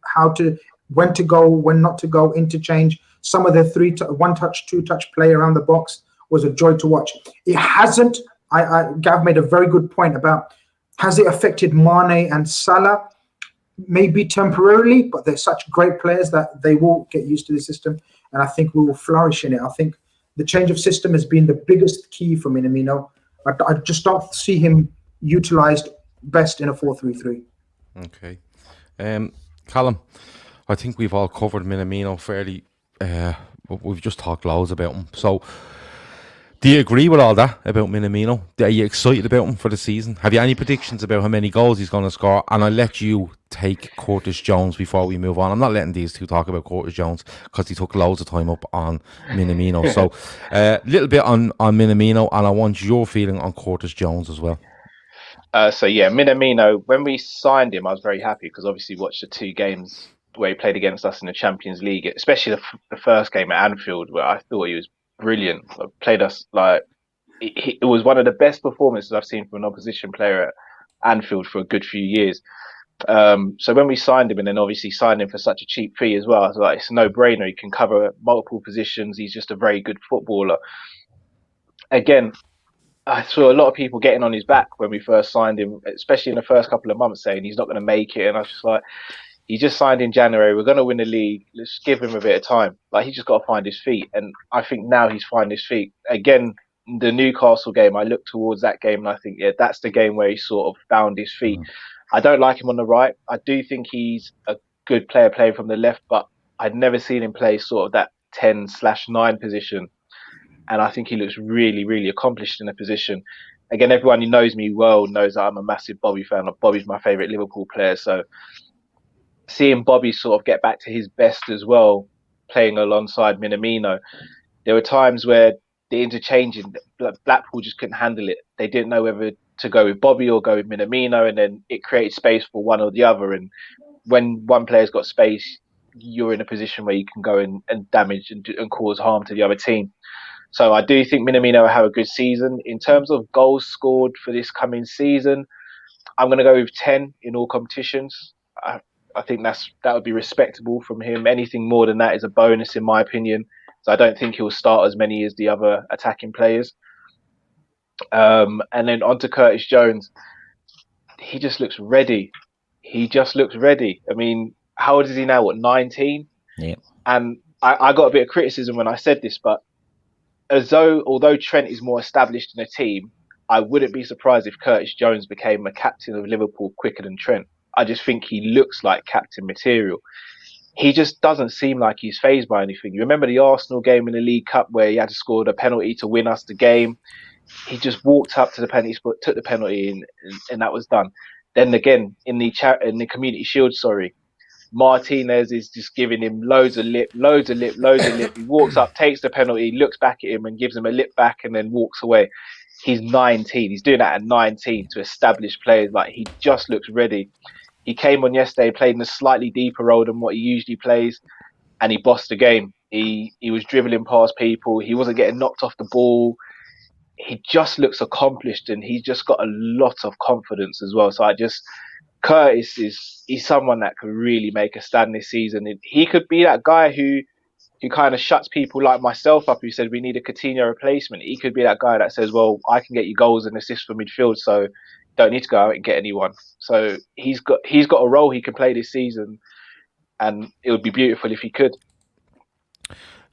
when to go, when not to go, interchange. Some of their one-touch, two-touch play around the box was a joy to watch. It hasn't. Gav made a very good point about, has it affected Mane and Salah? Maybe temporarily, but they're such great players that they will get used to the system, and I think we will flourish in it. I think the change of system has been the biggest key for Minamino. I just don't see him utilised best in a 4-3-3. Okay. Callum, I think we've all covered Minamino fairly. We've just talked loads about him. So, do you agree with all that about Minamino? Are you excited about him for the season? Have you any predictions about how many goals he's going to score? And I'll let you take Curtis Jones before we move on. I'm not letting these two talk about Curtis Jones because he took loads of time up on Minamino. So, a little bit on Minamino, and I want your feeling on Curtis Jones as well. Minamino, when we signed him, I was very happy because obviously watched the 2 games where he played against us in the Champions League, especially the first game at Anfield, where I thought he was brilliant. Played us like it was one of the best performances I've seen from an opposition player at Anfield for a good few years. So when we signed him, and then obviously signed him for such a cheap fee as well, I was like, it's a no-brainer. He can cover multiple positions. He's just a very good footballer. Again, I saw a lot of people getting on his back when we first signed him, especially in the first couple of months, saying he's not going to make it. And I was just like, he just signed in January. We're going to win the league. Let's give him a bit of time. Like, he just got to find his feet. And I think now he's finding his feet. Again, the Newcastle game, I look towards that game and I think, yeah, that's the game where he sort of found his feet. I don't like him on the right. I do think he's a good player playing from the left, but I'd never seen him play sort of that 10/9 position. And I think he looks really, really accomplished in a position. Again, everyone who knows me well knows that I'm a massive Bobby fan. Bobby's my favourite Liverpool player. So seeing Bobby sort of get back to his best as well, playing alongside Minamino, there were times where the interchanging, Blackpool just couldn't handle it. They didn't know whether to go with Bobby or go with Minamino, and then it created space for one or the other. And when one player's got space, you're in a position where you can go and damage and cause harm to the other team. So I do think Minamino will have a good season. In terms of goals scored for this coming season, I'm going to go with 10 in all competitions. I think that would be respectable from him. Anything more than that is a bonus, in my opinion. So I don't think he'll start as many as the other attacking players. And then on to Curtis Jones. He just looks ready. I mean, how old is he now? 19? Yeah. And I got a bit of criticism when I said this, but although Trent is more established in the team, I wouldn't be surprised if Curtis Jones became a captain of Liverpool quicker than Trent. I just think he looks like captain material. He just doesn't seem like he's fazed by anything. You remember the Arsenal game in the League Cup where he had to score the penalty to win us the game? He just walked up to the penalty spot, took the penalty, and that was done. Then again, in the Community Shield, Martinez is just giving him loads of lip. He walks up, takes the penalty, looks back at him and gives him a lip back and then walks away. He's 19. He's doing that at 19 to establish players. Like, he just looks ready. He came on yesterday, played in a slightly deeper role than what he usually plays, and he bossed the game. He was dribbling past people. He wasn't getting knocked off the ball. He just looks accomplished, and he's just got a lot of confidence as well. So Curtis he's someone that could really make a stand this season. He could be that guy who kind of shuts people like myself up, who said we need a Coutinho replacement. He could be that guy that says, well, I can get you goals and assists for midfield, so don't need to go out and get anyone. So he's got a role he can play this season, and it would be beautiful if he could.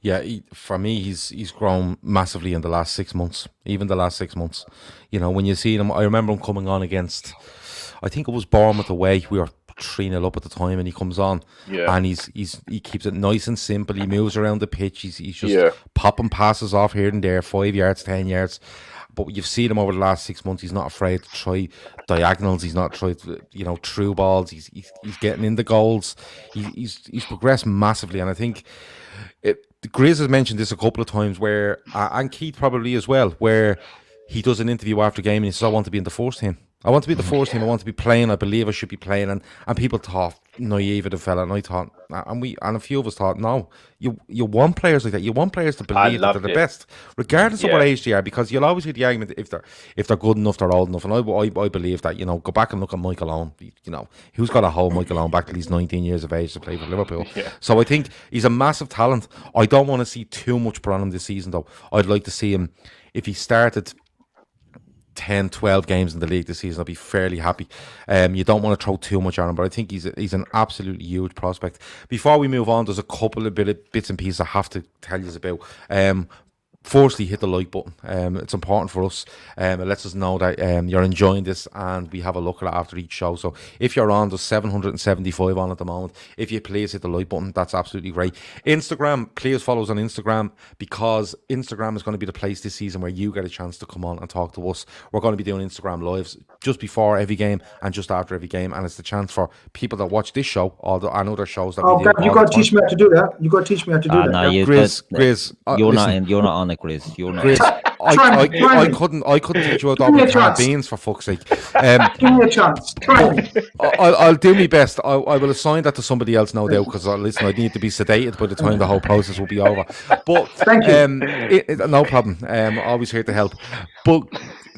Yeah, for me, he's grown massively in the last 6 months. Even the last 6 months, when you see him, I remember him coming on against, I think it was Bournemouth away. We were 3-0 up at the time, and he comes on, and he keeps it nice and simple. He moves around the pitch. He's just popping passes off here and there, 5 yards, 10 yards. But you've seen him over the last 6 months. He's not afraid to try diagonals. He's not tried, through balls. He's getting in the goals. He's progressed massively, and I think Grizz has mentioned this a couple of times, where and Keith probably as well, where he does an interview after game and he says, "I want to be in the first team. I want to be the first team. I want to be playing. I believe I should be playing." And people thought naive of the fella, and I thought, and a few of us thought, no, you want players like that. You want players to believe that they're the best, regardless of what age they are, because you'll always hear the argument if they're good enough, they're old enough. And I believe that, go back and look at Michael Owen. Who's got to hold Michael Owen back till he's 19 years of age to play for Liverpool? So I think he's a massive talent. I don't want to see too much put on him this season, though. I'd like to see him, if he started 10, 12 games in the league this season, I'll be fairly happy. You don't want to throw too much on him, but I think he's an absolutely huge prospect. Before we move on, there's a couple of bits and pieces I have to tell you about. Firstly, hit the like button. It's important for us. It lets us know that you're enjoying this, and we have a look at it after each show. So if you're on, there's 775 on at the moment. If you please hit the like button, that's absolutely great. Instagram, please follow us on Instagram, because Instagram is going to be the place this season where you get a chance to come on and talk to us. We're going to be doing Instagram lives just before every game and just after every game, and it's the chance for people that watch this show and other shows that we do. You got to teach me how to do that. You got to teach me how to do that. No, Grizz, you're not on it, Grizz. You're not. Grizz, I couldn't teach you about all beans, for fuck's sake. Give me a chance. Try me. I'll do my best. I will assign that to somebody else, no doubt, because listen, I need to be sedated by the time the whole process will be over. But thank you. No problem. Always here to help. But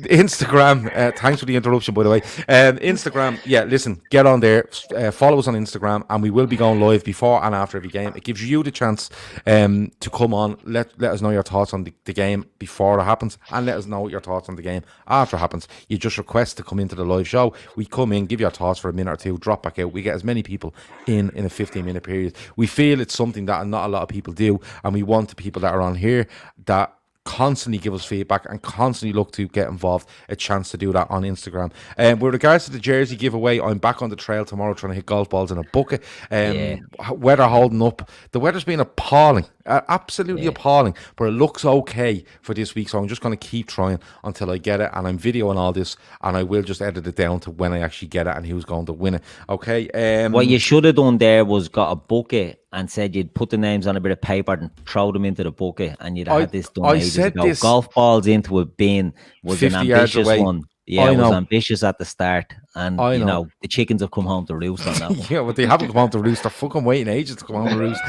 Instagram, thanks for the interruption, by the way. Instagram, listen, get on there, follow us on Instagram, and we will be going live before and after every game. It gives you the chance to come on, let us know your thoughts on the game before it happens, and let us know your thoughts on the game after it happens. You just request to come into the live show. We come in, give your thoughts for a minute or two, drop back out. We get as many people in a 15-minute period. We feel it's something that not a lot of people do, and we want the people that are on here that constantly give us feedback and constantly look to get involved, a chance to do that on Instagram. With regards to the jersey giveaway, I'm back on the trail tomorrow trying to hit golf balls in a bucket. Weather holding up. The weather's been appalling, absolutely appalling, but it looks okay for this week, so I'm just going to keep trying until I get it, and I'm videoing all this, and I will just edit it down to when I actually get it and who's going to win it. Okay. What you should have done there was got a bucket and said you'd put the names on a bit of paper and throw them into the bucket, and you'd had this done ages ago. This golf balls into a bin was an ambitious one. Yeah, it was ambitious at the start, and the chickens have come home to roost on that one. Yeah, but they haven't come home to roost. They're fucking waiting ages to come home to roost.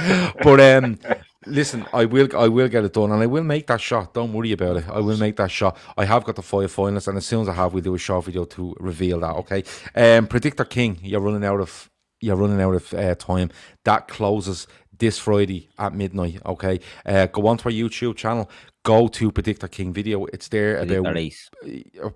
But listen, I will get it done, and I will make that shot. Don't worry about it. I will make that shot. I have got the 5 finalists, and as soon as I have, we'll do a short video to reveal that. Okay. Predictor King, you're running out of time. That closes this Friday at midnight. Okay. Go on to our YouTube channel. Go to Predictor King video. It's there about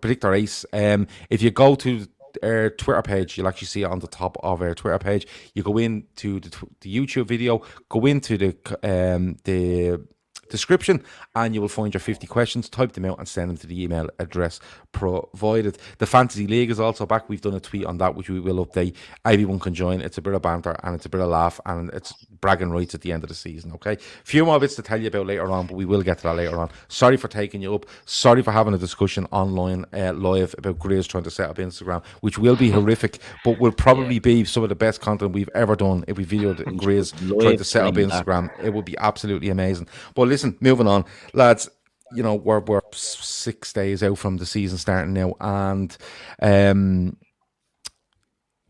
Predictor Ace. If you go to our Twitter page, you'll actually see it on the top of our Twitter page. You go into the YouTube video, go into the description, and you will find your 50 questions. Type them out and send them to the email address provided. The Fantasy League is also back. We've done a tweet on that, which we will update. Everyone can join. It's a bit of banter and it's a bit of laugh, and it's bragging rights at the end of the season. Okay, few more bits to tell you about later on, but we will get to that later on. Sorry for taking you up. Sorry for having a discussion online live about Grizz trying to set up Instagram, which will be horrific, but will probably be some of the best content we've ever done if we videoed Grizz trying to set up Instagram. It would be absolutely amazing. But listen, moving on, lads. We're 6 days out from the season starting now, and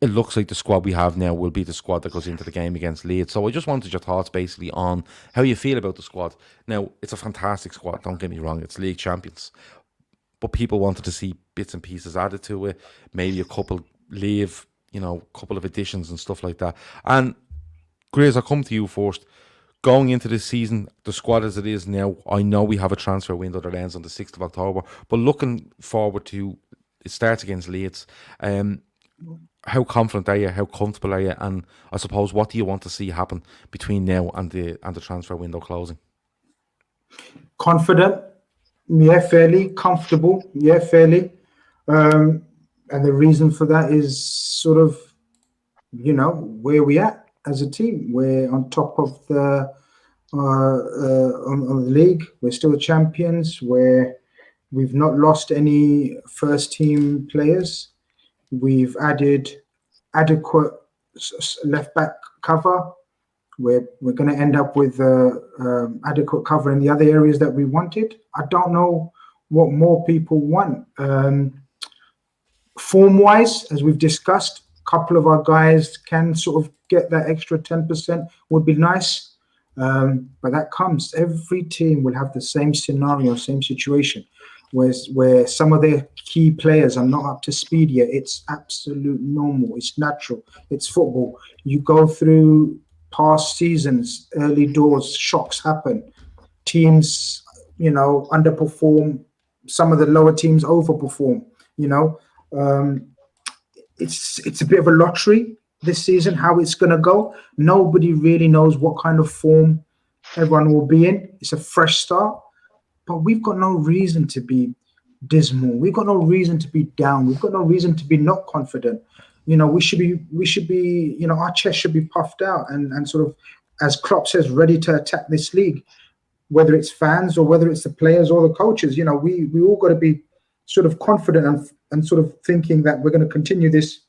it looks like the squad we have now will be the squad that goes into the game against Leeds. So I just wanted your thoughts basically on how you feel about the squad. Now, it's a fantastic squad, don't get me wrong, it's league champions, but people wanted to see bits and pieces added to it, maybe a couple leave, a couple of additions and stuff like that. And Grizz, I'll come to you first. Going into this season, the squad as it is now, I know we have a transfer window that ends on the 6th of October, but looking forward to, it starts against Leeds. How confident are you? How comfortable are you? And I suppose, what do you want to see happen between now and the transfer window closing? Confident, fairly. Comfortable, fairly. And the reason for that is sort of where we at as a team. We're on top of the on the league. We're still champions. We've not lost any first team players. We've added adequate left back cover. We're going to end up with adequate cover in the other areas that we wanted. I don't know what more people want. Form wise, as we've discussed, a couple of our guys can sort of get that extra 10%, would be nice. But that comes, every team will have the same scenario, same situation, where some of their key players are not up to speed yet. It's absolute normal. It's natural. It's football. You go through past seasons, early doors, shocks happen. Teams, underperform. Some of the lower teams overperform. It's a bit of a lottery this season, how it's going to go. Nobody really knows what kind of form everyone will be in. It's a fresh start, but we've got no reason to be dismal. We've got no reason to be down. We've got no reason to be not confident. We should be, our chest should be puffed out and sort of, as Klopp says, ready to attack this league, whether it's fans or whether it's the players or the coaches. We all got to be sort of confident and sort of thinking that we're going to continue this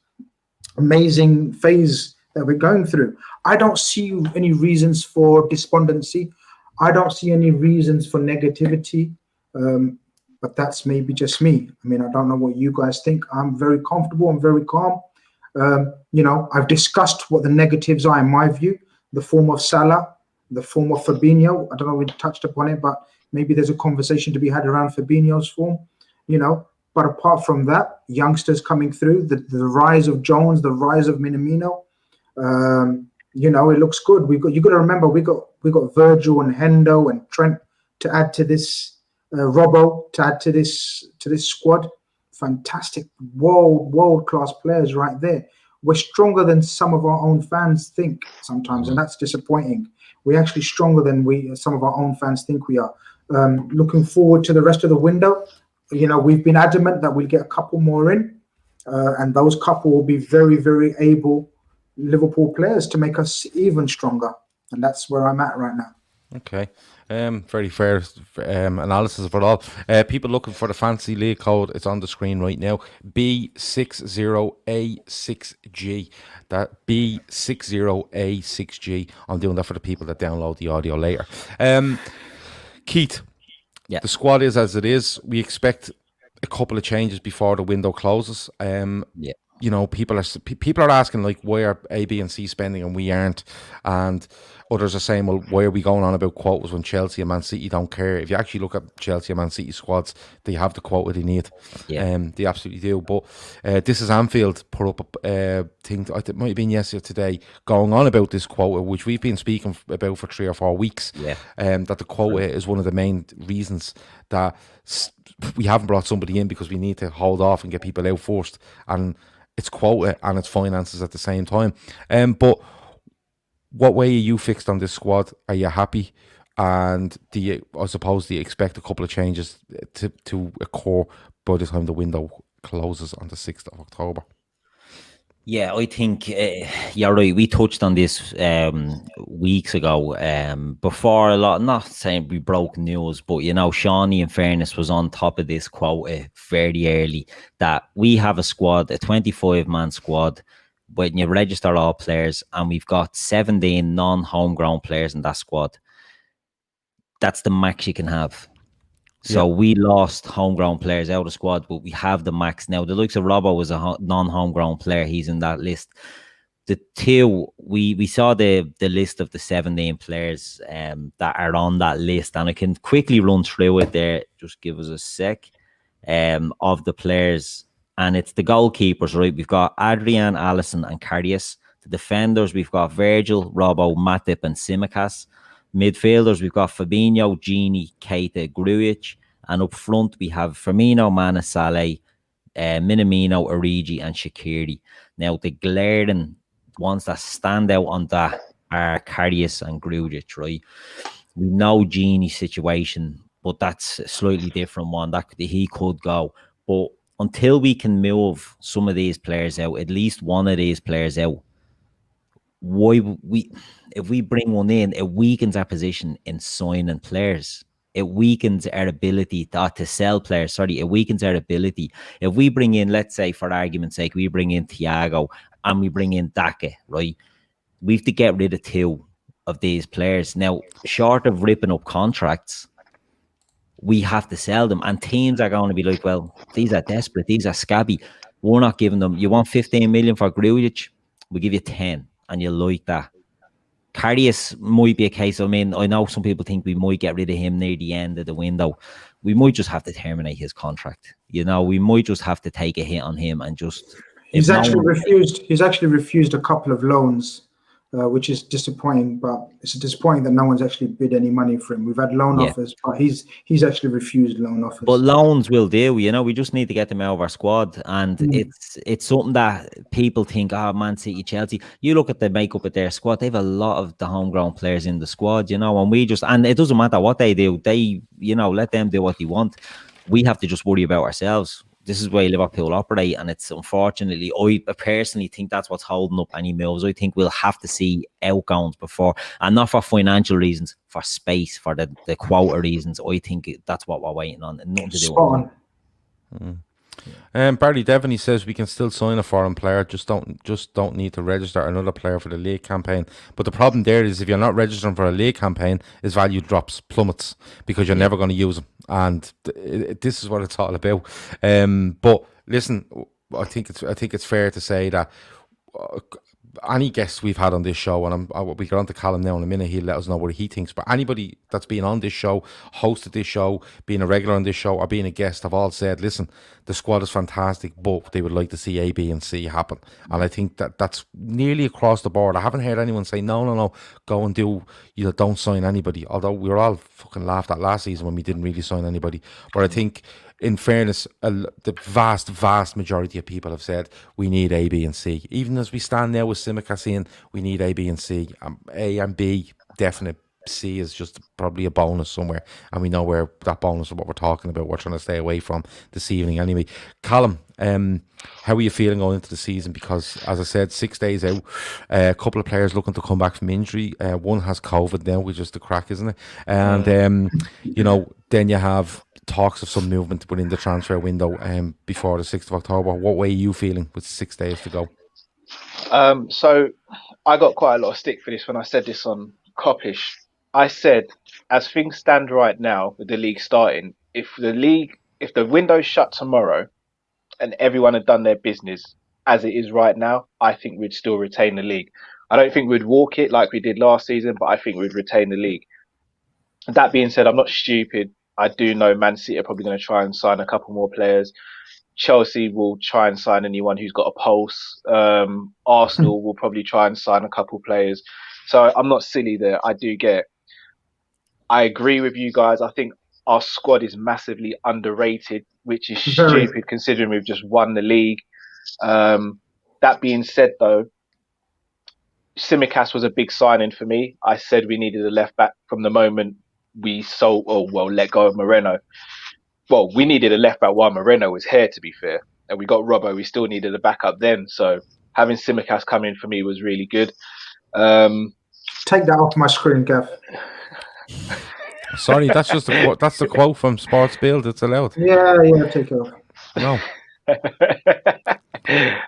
amazing phase that we're going through. I don't see any reasons for despondency. I don't see any reasons for negativity. But that's maybe just me. I mean, I don't know what you guys think. I'm very comfortable. I'm very calm. I've discussed what the negatives are in my view. The form of Salah, the form of Fabinho. I don't know if we touched upon it, but maybe there's a conversation to be had around Fabinho's form. But apart from that, youngsters coming through, the rise of Jones, the rise of Minamino, it looks good. You got to remember we got Virgil and Hendo and Trent to add to this, Robbo to add to this squad. Fantastic world class players right there. We're stronger than some of our own fans think sometimes, and that's disappointing. We're actually stronger than some of our own fans think we are. Looking forward to the rest of the window. We've been adamant that we'll get a couple more in, and those couple will be very, very able Liverpool players to make us even stronger. And that's where I'm at right now. Okay. Very fair analysis of it all. People looking for the fancy league code, it's on the screen right now. B60A6G. That B60A6G. I'm doing that for the people that download the audio later. Keith. Yeah. The squad is as it is. We expect a couple of changes before the window closes. People are asking, like, why are A, B, and C spending and we aren't? And others are saying, well, why are we going on about quotas when Chelsea and Man City don't care? If you actually look at Chelsea and Man City squads, they have the quota they need. Yeah. They absolutely do. But this is Anfield put up a thing, it might have been yesterday or today, going on about this quota, which we've been speaking about for 3 or 4 weeks. Yeah. That the quota is one of the main reasons that we haven't brought somebody in, because we need to hold off and get people out first. And it's quota and it's finances at the same time. But what way are you fixed on this squad? Are you happy? And do you expect a couple of changes to occur by the time the window closes on the 6th of October? Yeah, I think you're right. We touched on this weeks ago. Before a lot, not saying we broke news, but Shawnee, in fairness, was on top of this quota very early, that we have a squad, a 25-man squad, when you register all players, and we've got 17 non-homegrown players in that squad. That's the max you can have. So we lost homegrown players out of the squad, but we have the max now. The likes of Robbo was a non-homegrown player. He's in that list. The two, we saw the list of the 17 players that are on that list, and I can quickly run through it there. Just give us a sec of the players. And it's the goalkeepers, right? We've got Adrian, Alisson, and Karius. The defenders, we've got Virgil, Robbo, Matip, and Tsimikas. Midfielders, we've got Fabinho, Gini, Keita, Grujic. And up front, we have Firmino, Mane, Salah, Minamino, Origi, and Shaqiri. Now, the glaring ones that stand out on that are Karius and Grujic, right? We know Gini's situation, but that's a slightly different one. That he could go. But until we can move some of these players out, at least one of these players out, if we bring one in, it weakens our position in signing players. It weakens our ability to sell players. Sorry, it weakens our ability. If we bring in, let's say, for argument's sake, we bring in Thiago and we bring in Dake, right? We have to get rid of 2 of these players. Now, short of ripping up contracts, we have to sell them. And teams are going to be like, well, these are desperate. These are scabby. We're not giving them. You want 15 million for Grujic? We'll give you 10. And you like that. Karius might be a case. I mean, I know some people think we might get rid of him near the end of the window. We might just have to terminate his contract. You know, we might just have to take a hit on him and just. He's actually refused a couple of loans, which is disappointing. But it's disappointing that no one's actually bid any money for him. We've had loan offers, but he's actually refused loan offers. But loans will do. You know, we just need to get them out of our squad, and it's something that people think, oh, Man City, Chelsea. You look at the makeup of their squad; they have a lot of the homegrown players in the squad. You know, and it doesn't matter what they do. They, you know, let them do what they want. We have to just worry about ourselves. This is why Liverpool operate, and it's unfortunately, I personally think that's what's holding up any moves. I think we'll have to see outgoings before, and not for financial reasons, for space, for the quota reasons. I think that's what we're waiting on, and nothing to do with it. Barry Devon, says we can still sign a foreign player, just don't need to register another player for the league campaign. But the problem there is if you're not registering for a league campaign, his value plummets because you're never going to use him, and this is what it's all about. But listen, I think it's fair to say that any guests we've had on this show, and we get on to Callum now in a minute, he'll let us know what he thinks, but anybody that's been on this show, hosted this show, being a regular on this show, or being a guest, have all said, listen, the squad is fantastic, but they would like to see A, B and C happen. And I think that's nearly across the board. I haven't heard anyone say, no, go and do, don't sign anybody, although we were all fucking laughed at last season when we didn't really sign anybody. But I think, in fairness, the vast majority of people have said we need A, B and C. Even as we stand now with Tsimikas saying we need A, B and C. A and B, definite. C is just probably a bonus somewhere. And we know where that bonus is what we're talking about. We're trying to stay away from this evening anyway. Callum, how are you feeling going into the season? Because, as I said, 6 days out, a couple of players looking to come back from injury. One has COVID now, which is the crack, isn't it? And, then you have talks of some movement within the transfer window before the 6th of October. What way are you feeling with 6 days to go? So I got quite a lot of stick for this when I said this on Kopish. I said, as things stand right now with the league starting, if the window shut tomorrow and everyone had done their business as it is right now, I think we'd still retain the league. I don't think we'd walk it like we did last season, but I think we'd retain the league. That being said, I'm not stupid. I do know Man City are probably going to try and sign a couple more players. Chelsea will try and sign anyone who's got a pulse. Arsenal will probably try and sign a couple players. So I'm not silly there. I agree with you guys. I think our squad is massively underrated, which is stupid considering we've just won the league. That being said, though, Tsimikas was a big signing for me. I said we needed a left back from the moment we let go of Moreno. Well, we needed a left back while Moreno was here, to be fair. And we got Robbo. We still needed a backup then. So having Tsimikas come in for me was really good. Take that off my screen, Gav. Sorry, that's just that's the quote from Sports Build. It's allowed. Yeah, take it off. No.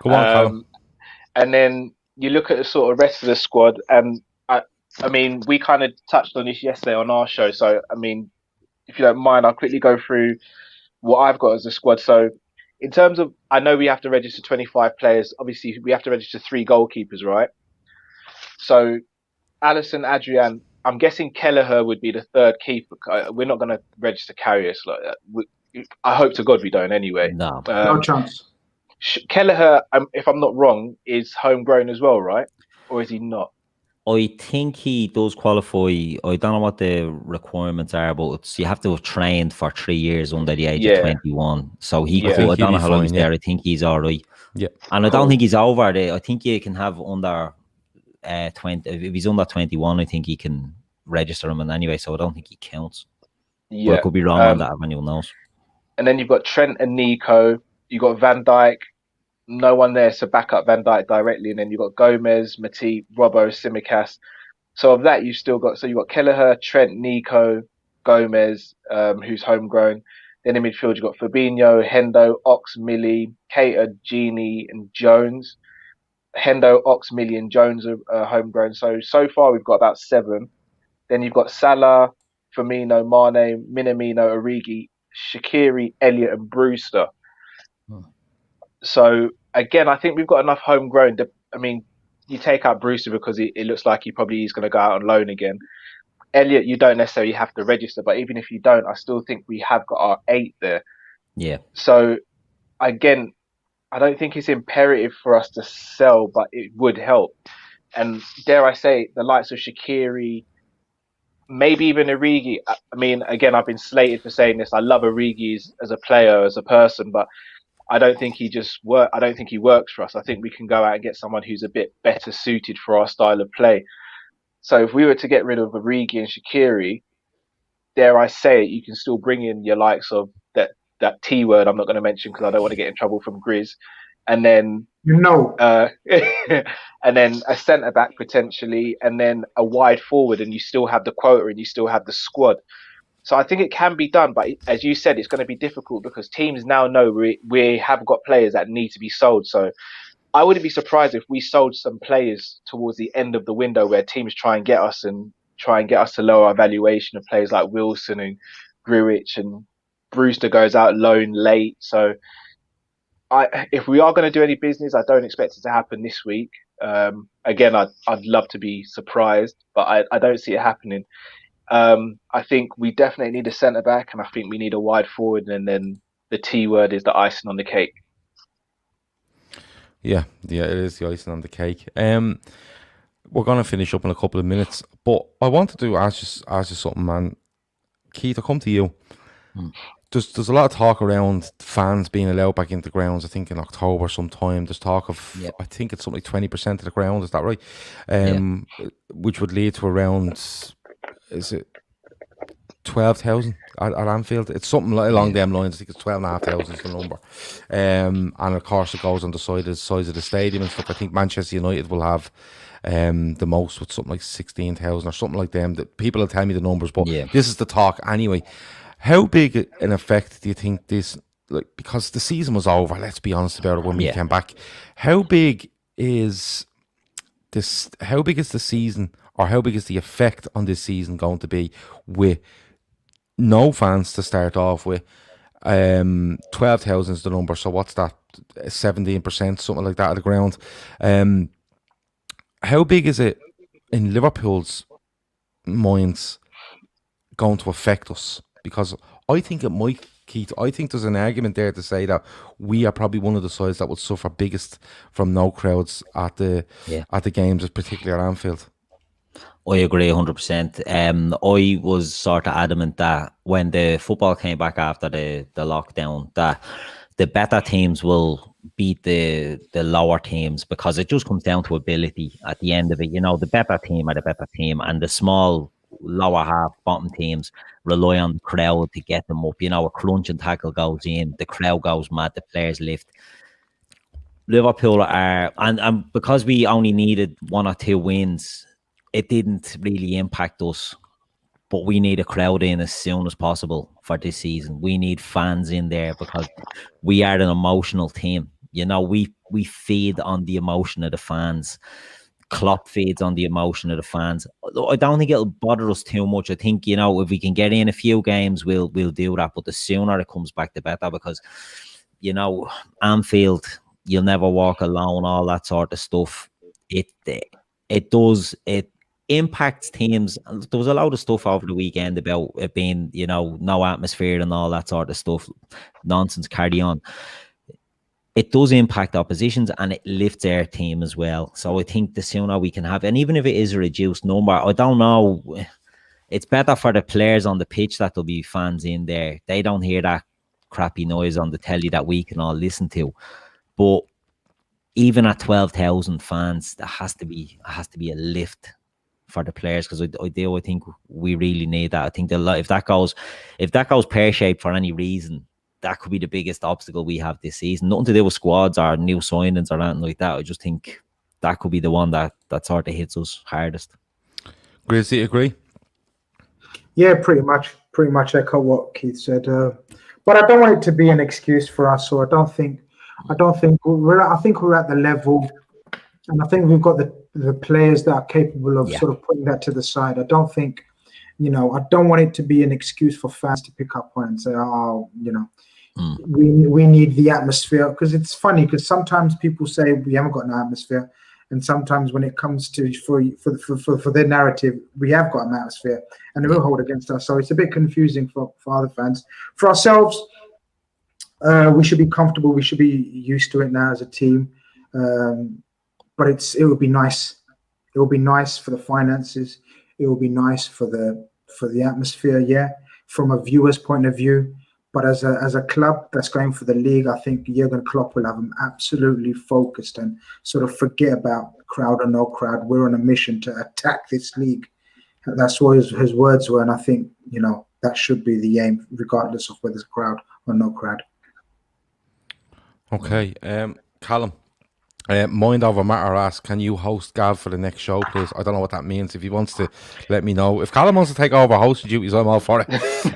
Go on, Callum. And then you look at the sort of rest of the squad, and I mean, we kind of touched on this yesterday on our show. So, I mean, if you don't mind, I'll quickly go through what I've got as a squad. So, in terms of, I know we have to register 25 players. Obviously, we have to register 3 goalkeepers, right? So, Alisson, Adrian, I'm guessing Kelleher would be the third keeper. We're not going to register Karius like that. I hope to God we don't anyway. No chance. Kelleher, if I'm not wrong, is homegrown as well, right? Or is he not? I think he does qualify. I don't know what the requirements are, but you have to have trained for 3 years under the age of 21. So he could, I don't know how long he's there. I think he's all right. Yeah. And I don't think he's over there. I think you can have under 20. If he's under 21, I think he can register him in anyway. So I don't think he counts. Yeah. But I could be wrong on that if anyone knows. And then you've got Trent and Nico. You've got Van Dijk, no one there to back up Van Dijk directly, and then you've got Gomez, Matip, Robbo, Tsimikas. So of that, you've got Kelleher, Trent, Nico, Gomez, who's homegrown. Then in midfield, you've got Fabinho, Hendo, Ox, Millie, Keita, Genie, and Jones. Hendo, Ox, Millie, and Jones are homegrown. So far, we've got about 7. Then you've got Salah, Firmino, Mane, Minamino, Origi, Shaqiri, Elliott, and Brewster. So again, I think we've got enough homegrown. I mean, you take out Brewster because it looks like he probably is going to go out on loan again. Elliott, you don't necessarily have to register, but even if you don't, I still think we have got our 8 there. Yeah. So again, I don't think it's imperative for us to sell, but it would help. And dare I say, the likes of Shaqiri, maybe even Origi. I mean, again, I've been slated for saying this. I love Origi as a player, as a person, but I don't think he I don't think he works for us. I think we can go out and get someone who's a bit better suited for our style of play. So if we were to get rid of Origi and Shaqiri, dare I say it, you can still bring in your likes of that T word I'm not going to mention because I don't want to get in trouble from Grizz. And then and then a centre back potentially, and then a wide forward, and you still have the quota and you still have the squad. So I think it can be done, but as you said, it's going to be difficult because teams now know we have got players that need to be sold. So I wouldn't be surprised if we sold some players towards the end of the window where teams try and get us to lower our valuation of players like Wilson and Gruitch, and Brewster goes out loan late. So if we are going to do any business, I don't expect it to happen this week. Again, I'd love to be surprised, but I don't see it happening. I think we definitely need a centre back, and I think we need a wide forward, and then the T word is the icing on the cake. Yeah, it is the icing on the cake. We're gonna finish up in a couple of minutes, but I wanted to ask you something, man. Keith, I'll come to you. There's a lot of talk around fans being allowed back into grounds. I think in October sometime. There's talk of I think it's something like 20% of the ground. Is that right? Which would lead to around, is it 12,000 at Anfield? It's something along them lines. I think it's 12,500 is the number. And of course it goes on the size of the stadium and stuff. I think Manchester United will have the most, with something like 16,000 or something like them. That people will tell me the numbers, but this is the talk anyway. How big an effect do you think this, like, because the season was over, let's be honest about it, when we came back, how big is the season, or how big is the effect on this season going to be with no fans to start off with? 12,000 is the number, so what's that, 17%, something like that of the ground. How big is it in Liverpool's minds going to affect us? Because I think it might, Keith. I think there's an argument there to say that we are probably one of the sides that would suffer biggest from no crowds at the games, particularly at Anfield. I agree 100%. I was sort of adamant that when the football came back after the lockdown, that the better teams will beat the lower teams, because it just comes down to ability at the end of it. You know, the better team are the better team, and the small lower half bottom teams rely on the crowd to get them up. You know, a crunch and tackle goes in, the crowd goes mad, the players lift. Liverpool are, and because we only needed 1 or 2 wins, it didn't really impact us. But we need a crowd in as soon as possible for this season. We need fans in there because we are an emotional team. You know, we feed on the emotion of the fans. Klopp feeds on the emotion of the fans. I don't think it'll bother us too much. I think, you know, if we can get in a few games, we'll do that. But the sooner it comes back, the better, because, you know, Anfield, you'll never walk alone, all that sort of stuff. It impacts teams. There was a lot of stuff over the weekend about it being, you know, no atmosphere and all that sort of stuff. Nonsense, carry on. It does impact oppositions, and it lifts our team as well. So I think the sooner we can have, and even if it is a reduced number, I don't know, it's better for the players on the pitch that there'll be fans in there. They don't hear that crappy noise on the telly that we can all listen to. But even at 12,000 fans, there has to be a lift for the players, because I think we really need that. I think if that goes pear-shaped for any reason, that could be the biggest obstacle we have this season. Nothing to do with squads or new signings or anything like that. I just think that could be the one that sort of hits us hardest. Grizz, do you agree? Yeah, pretty much echo what Keith said. But I don't want it to be an excuse for us. So I think we're at the level, and I think we've got the players that are capable of sort of putting that to the side. I don't think, I don't want it to be an excuse for fans to pick up on and say, we need the atmosphere, because it's funny because sometimes people say we haven't got an atmosphere, and sometimes when it comes to for their narrative, we have got an atmosphere, and they will hold against us. So it's a bit confusing for other fans. For ourselves, we should be comfortable. We should be used to it now as a team. But it would be nice. It would be nice for the finances. It would be nice for the atmosphere. Yeah, from a viewer's point of view. But as a club that's going for the league, I think Jurgen Klopp will have them absolutely focused and sort of forget about crowd or no crowd. We're on a mission to attack this league. That's what his words were, and I think that should be the aim, regardless of whether there's a crowd or no crowd. Okay, Callum. Mind over matter asks, can you host Gav for the next show, please? I don't know what that means. If he wants to, let me know. If Callum wants to take over hosting duties, I'm all for it.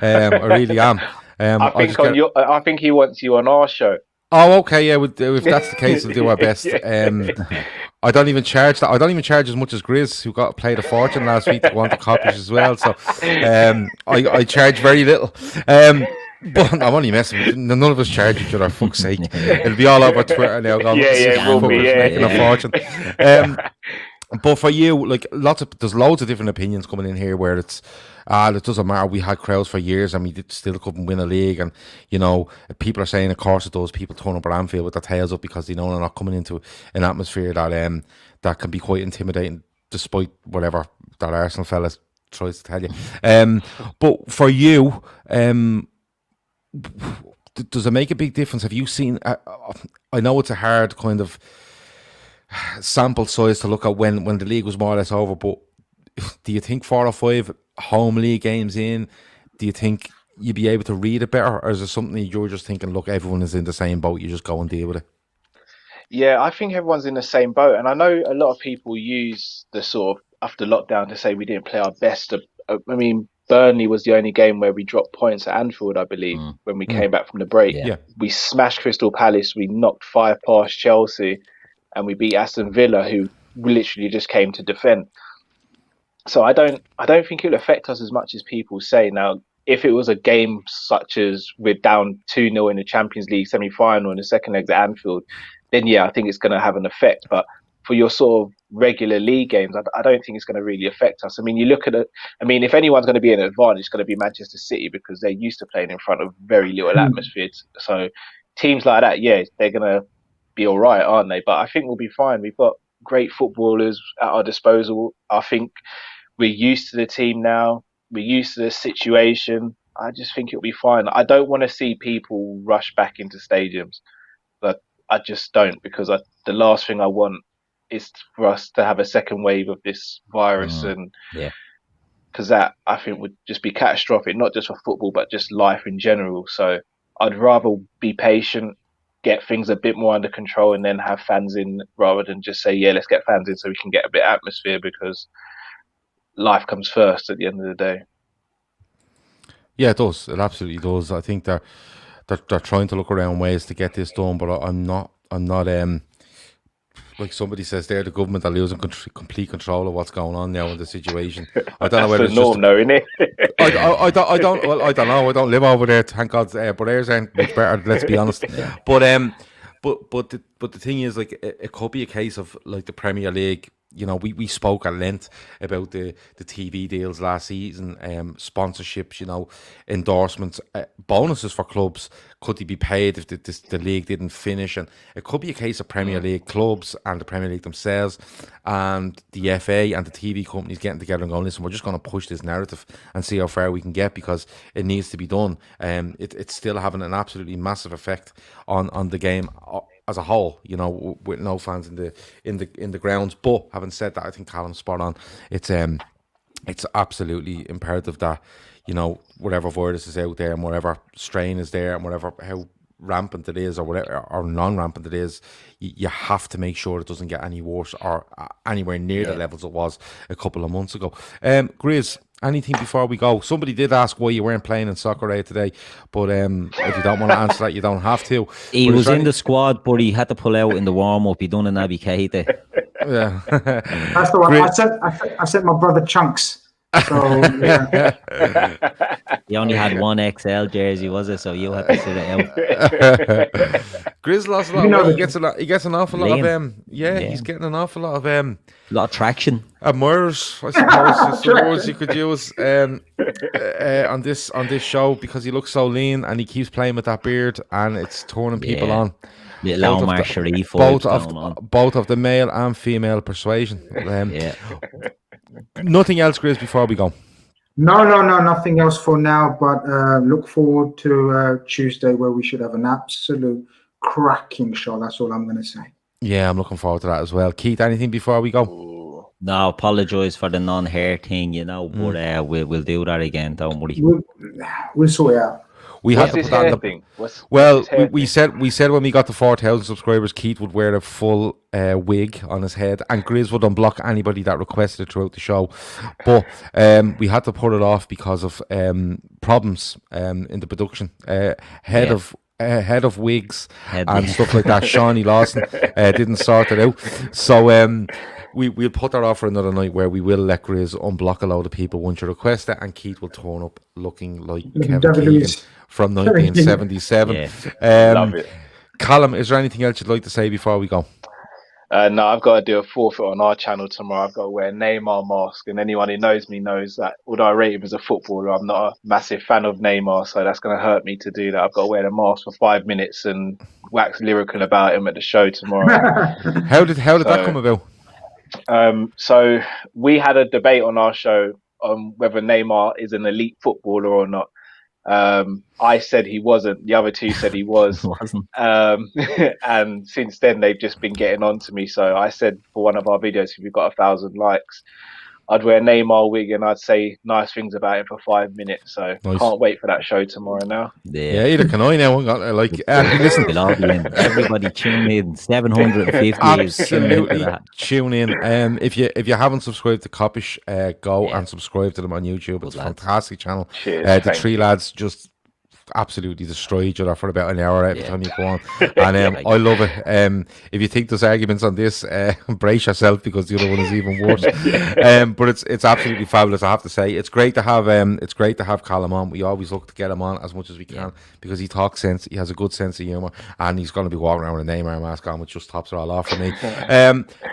I really am. I think he wants you on our show. Oh, okay, yeah. If that's the case, we'll do our best. I don't even charge that. I don't even charge as much as Grizz, who played a fortune last week to go on to Kopish as well. So I charge very little. But I'm only messing. None of us charge each other. Fuck's sake! It'll be all over Twitter now. It will be. Making a fortune. But for you, like there's loads of different opinions coming in here where it's it doesn't matter. We had crowds for years and we still couldn't win a league, and people are saying, of course, it does. People turn up at Anfield with their tails up because they know they're not coming into an atmosphere that can be quite intimidating, despite whatever that Arsenal fella tries to tell you. But for you, does it make a big difference? Have you seen? I know it's a hard kind of sample size to look at when the league was more or less over, but do you think 4 or 5 home league games in, do you think you'd be able to read it better, or is it something you're just thinking, look, everyone is in the same boat, you just go and deal with it? Yeah, I think everyone's in the same boat, and I know a lot of people use the sort of after lockdown to say we didn't play our best. I mean, Burnley was the only game where we dropped points at Anfield, I believe, when we came back from the break. Yeah. We smashed Crystal Palace, we knocked 5 past Chelsea, and we beat Aston Villa, who literally just came to defend. So I don't think it'll affect us as much as people say. Now, if it was a game such as we're down 2-0 in the Champions League semi-final in the second leg at Anfield, then yeah, I think it's going to have an effect. But for your sort of regular league games, I don't think it's going to really affect us. I mean, you look at it. I mean, if anyone's going to be an advantage, it's going to be Manchester City, because they're used to playing in front of very little atmosphere. So teams like that, yeah, they're going to be all right, aren't they? But I think we'll be fine. We've got great footballers at our disposal. I think we're used to the team now. We're used to the situation. I just think it'll be fine. I don't want to see people rush back into stadiums. But I just don't, because the last thing I want is for us to have a second wave of this virus, and because that, I think, would just be catastrophic, not just for football but just life in general. So I'd rather be patient, get things a bit more under control, and then have fans in, rather than just say, yeah, let's get fans in so we can get a bit of atmosphere, because life comes first at the end of the day. Yeah, it does. It absolutely does. I think they're trying to look around ways to get this done, but I'm not like somebody says there, the government are losing complete control of what's going on now in the situation. I don't know whether it's norm, though, isn't it? I don't. Well, I don't know. I don't live over there. Thank God, but theirs ain't much better. Let's be honest. But the thing is, like, it could be a case of like the Premier League. We spoke at length about the TV deals last season, sponsorships, endorsements, bonuses for clubs. Could they be paid if the league didn't finish? And it could be a case of Premier League clubs and the Premier League themselves and the FA and the TV companies getting together and going, listen, we're just going to push this narrative and see how far we can get, because it needs to be done. It's still having an absolutely massive effect on the game as a whole, with no fans in the grounds. But having said that, I think Callum's spot on. It's it's absolutely imperative that, whatever virus is out there and whatever strain is there and whatever how rampant it is or whatever or non-rampant it is, you have to make sure it doesn't get any worse or anywhere near the levels it was a couple of months ago. Grizz, anything before we go? Somebody did ask why you weren't playing in Soccer Day today, but if you don't want to answer that, you don't have to. He was in the squad, but he had to pull out in the warm-up. He done a Naby Keita. Yeah. That's the one. I sent my brother Chunks. So He only had one XL jersey, was it? So you had to sit it out. Grizz lost a lot of weight. He gets an awful lot of he's getting an awful lot of a lot of traction. Admirers, I suppose, is the words you could use on this show, because he looks so lean and he keeps playing with that beard and it's turning people on. Little Omar Sharif both of the male and female persuasion. Nothing else, Grizz, before we go? No, nothing else for now, but look forward to Tuesday, where we should have an absolute cracking show. That's all I'm going to say. Yeah, I'm looking forward to that as well. Keith, anything before we go? No, apologise for the non-hair thing, but we'll do that again, don't worry. We'll sort it out. We had to put that thing. We said when we got to 4,000 subscribers, Keith would wear a full wig on his head, and Grizz would unblock anybody that requested it throughout the show. But we had to put it off because of problems in the production. Head of wigs and stuff like that, Shawnee Lawson, didn't sort it out. So we'll put that off for another night, where we will let Grizz unblock a load of people once you request it, and Keith will turn up looking like Kevin Keegan from 1977. Love it. Callum, is there anything else you'd like to say before we go? No, I've got to do a forfeit on our channel tomorrow. I've got to wear a Neymar mask, and anyone who knows me knows that although I rate him as a footballer, I'm not a massive fan of Neymar, so that's going to hurt me to do that. I've got to wear the mask for 5 minutes and wax lyrical about him at the show tomorrow. How did that come about? So we had a debate on our show on whether Neymar is an elite footballer or not. I said he wasn't. The other two said he was. And since then they've just been getting on to me. So I said for one of our videos, if we've got 1,000 likes, I'd wear a Neymar wig and I'd say nice things about him for 5 minutes. So nice. Can't wait for that show tomorrow now. Yeah, either can I now. Listen, everybody tune in. 750. Absolutely tune in. If you haven't subscribed to Kopish, go and subscribe to them on YouTube. It's a fantastic channel. Cheers, the three lads just absolutely destroy each other for about an hour every time you go on, and I love it. If you think there's arguments on this, brace yourself, because the other one is even worse. But it's absolutely fabulous, I have to say. It's great to have Callum on. We always look to get him on as much as we can, because he talks sense, he has a good sense of humour, and he's going to be walking around with a Neymar mask on, which just tops it all off for me.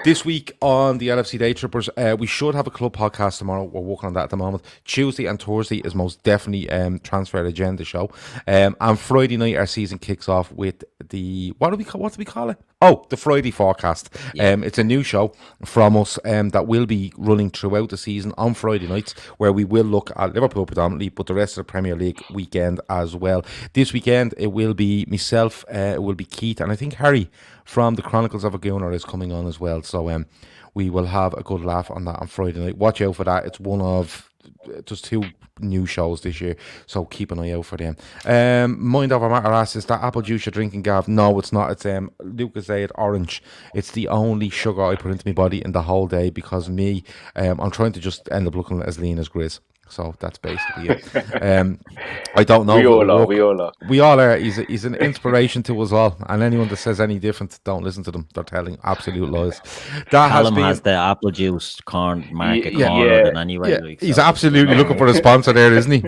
This week on the LFC Daytrippers, we should have a club podcast tomorrow. We're working on that at the moment. Tuesday and Thursday is most definitely transfer agenda show. And Friday night our season kicks off with the what do we call it? Oh, the Friday forecast. It's a new show from us that will be running throughout the season on Friday nights, where we will look at Liverpool predominantly, but the rest of the Premier League weekend as well. This weekend it will be myself, it will be Keith, and I think Harry from the Chronicles of a Gooner is coming on as well. So we will have a good laugh on that on Friday night. Watch out for that. It's one of just 2 new shows this year, so keep an eye out for them. Mind over matter asks, is that apple juice you're drinking, Gav? No, it's not. It's Lucozade Orange. It's the only sugar I put into my body in the whole day, because I'm trying to just end up looking as lean as Grizz. So that's basically it. I don't know. We all are. He's an inspiration to us all. And anyone that says any different, don't listen to them. They're telling absolute lies. Callum has the apple juice market cornered anyway. Yeah. He's absolutely looking for a sponsor there, isn't he?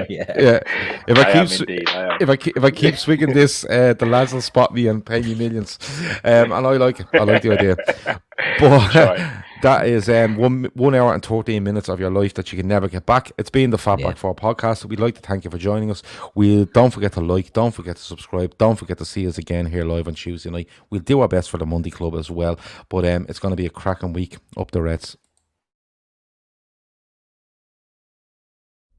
Yeah. If I keep swigging this, the lads will spot me and pay me millions. And I like it. I like the idea. But that is 1 hour and 13 minutes of your life that you can never get back. It's been the Fatback 4 podcast. We'd like to thank you for joining us. Don't forget to like, don't forget to subscribe, don't forget to see us again here live on Tuesday night. We'll do our best for the Monday Club as well. But it's going to be a cracking week. Up the Reds.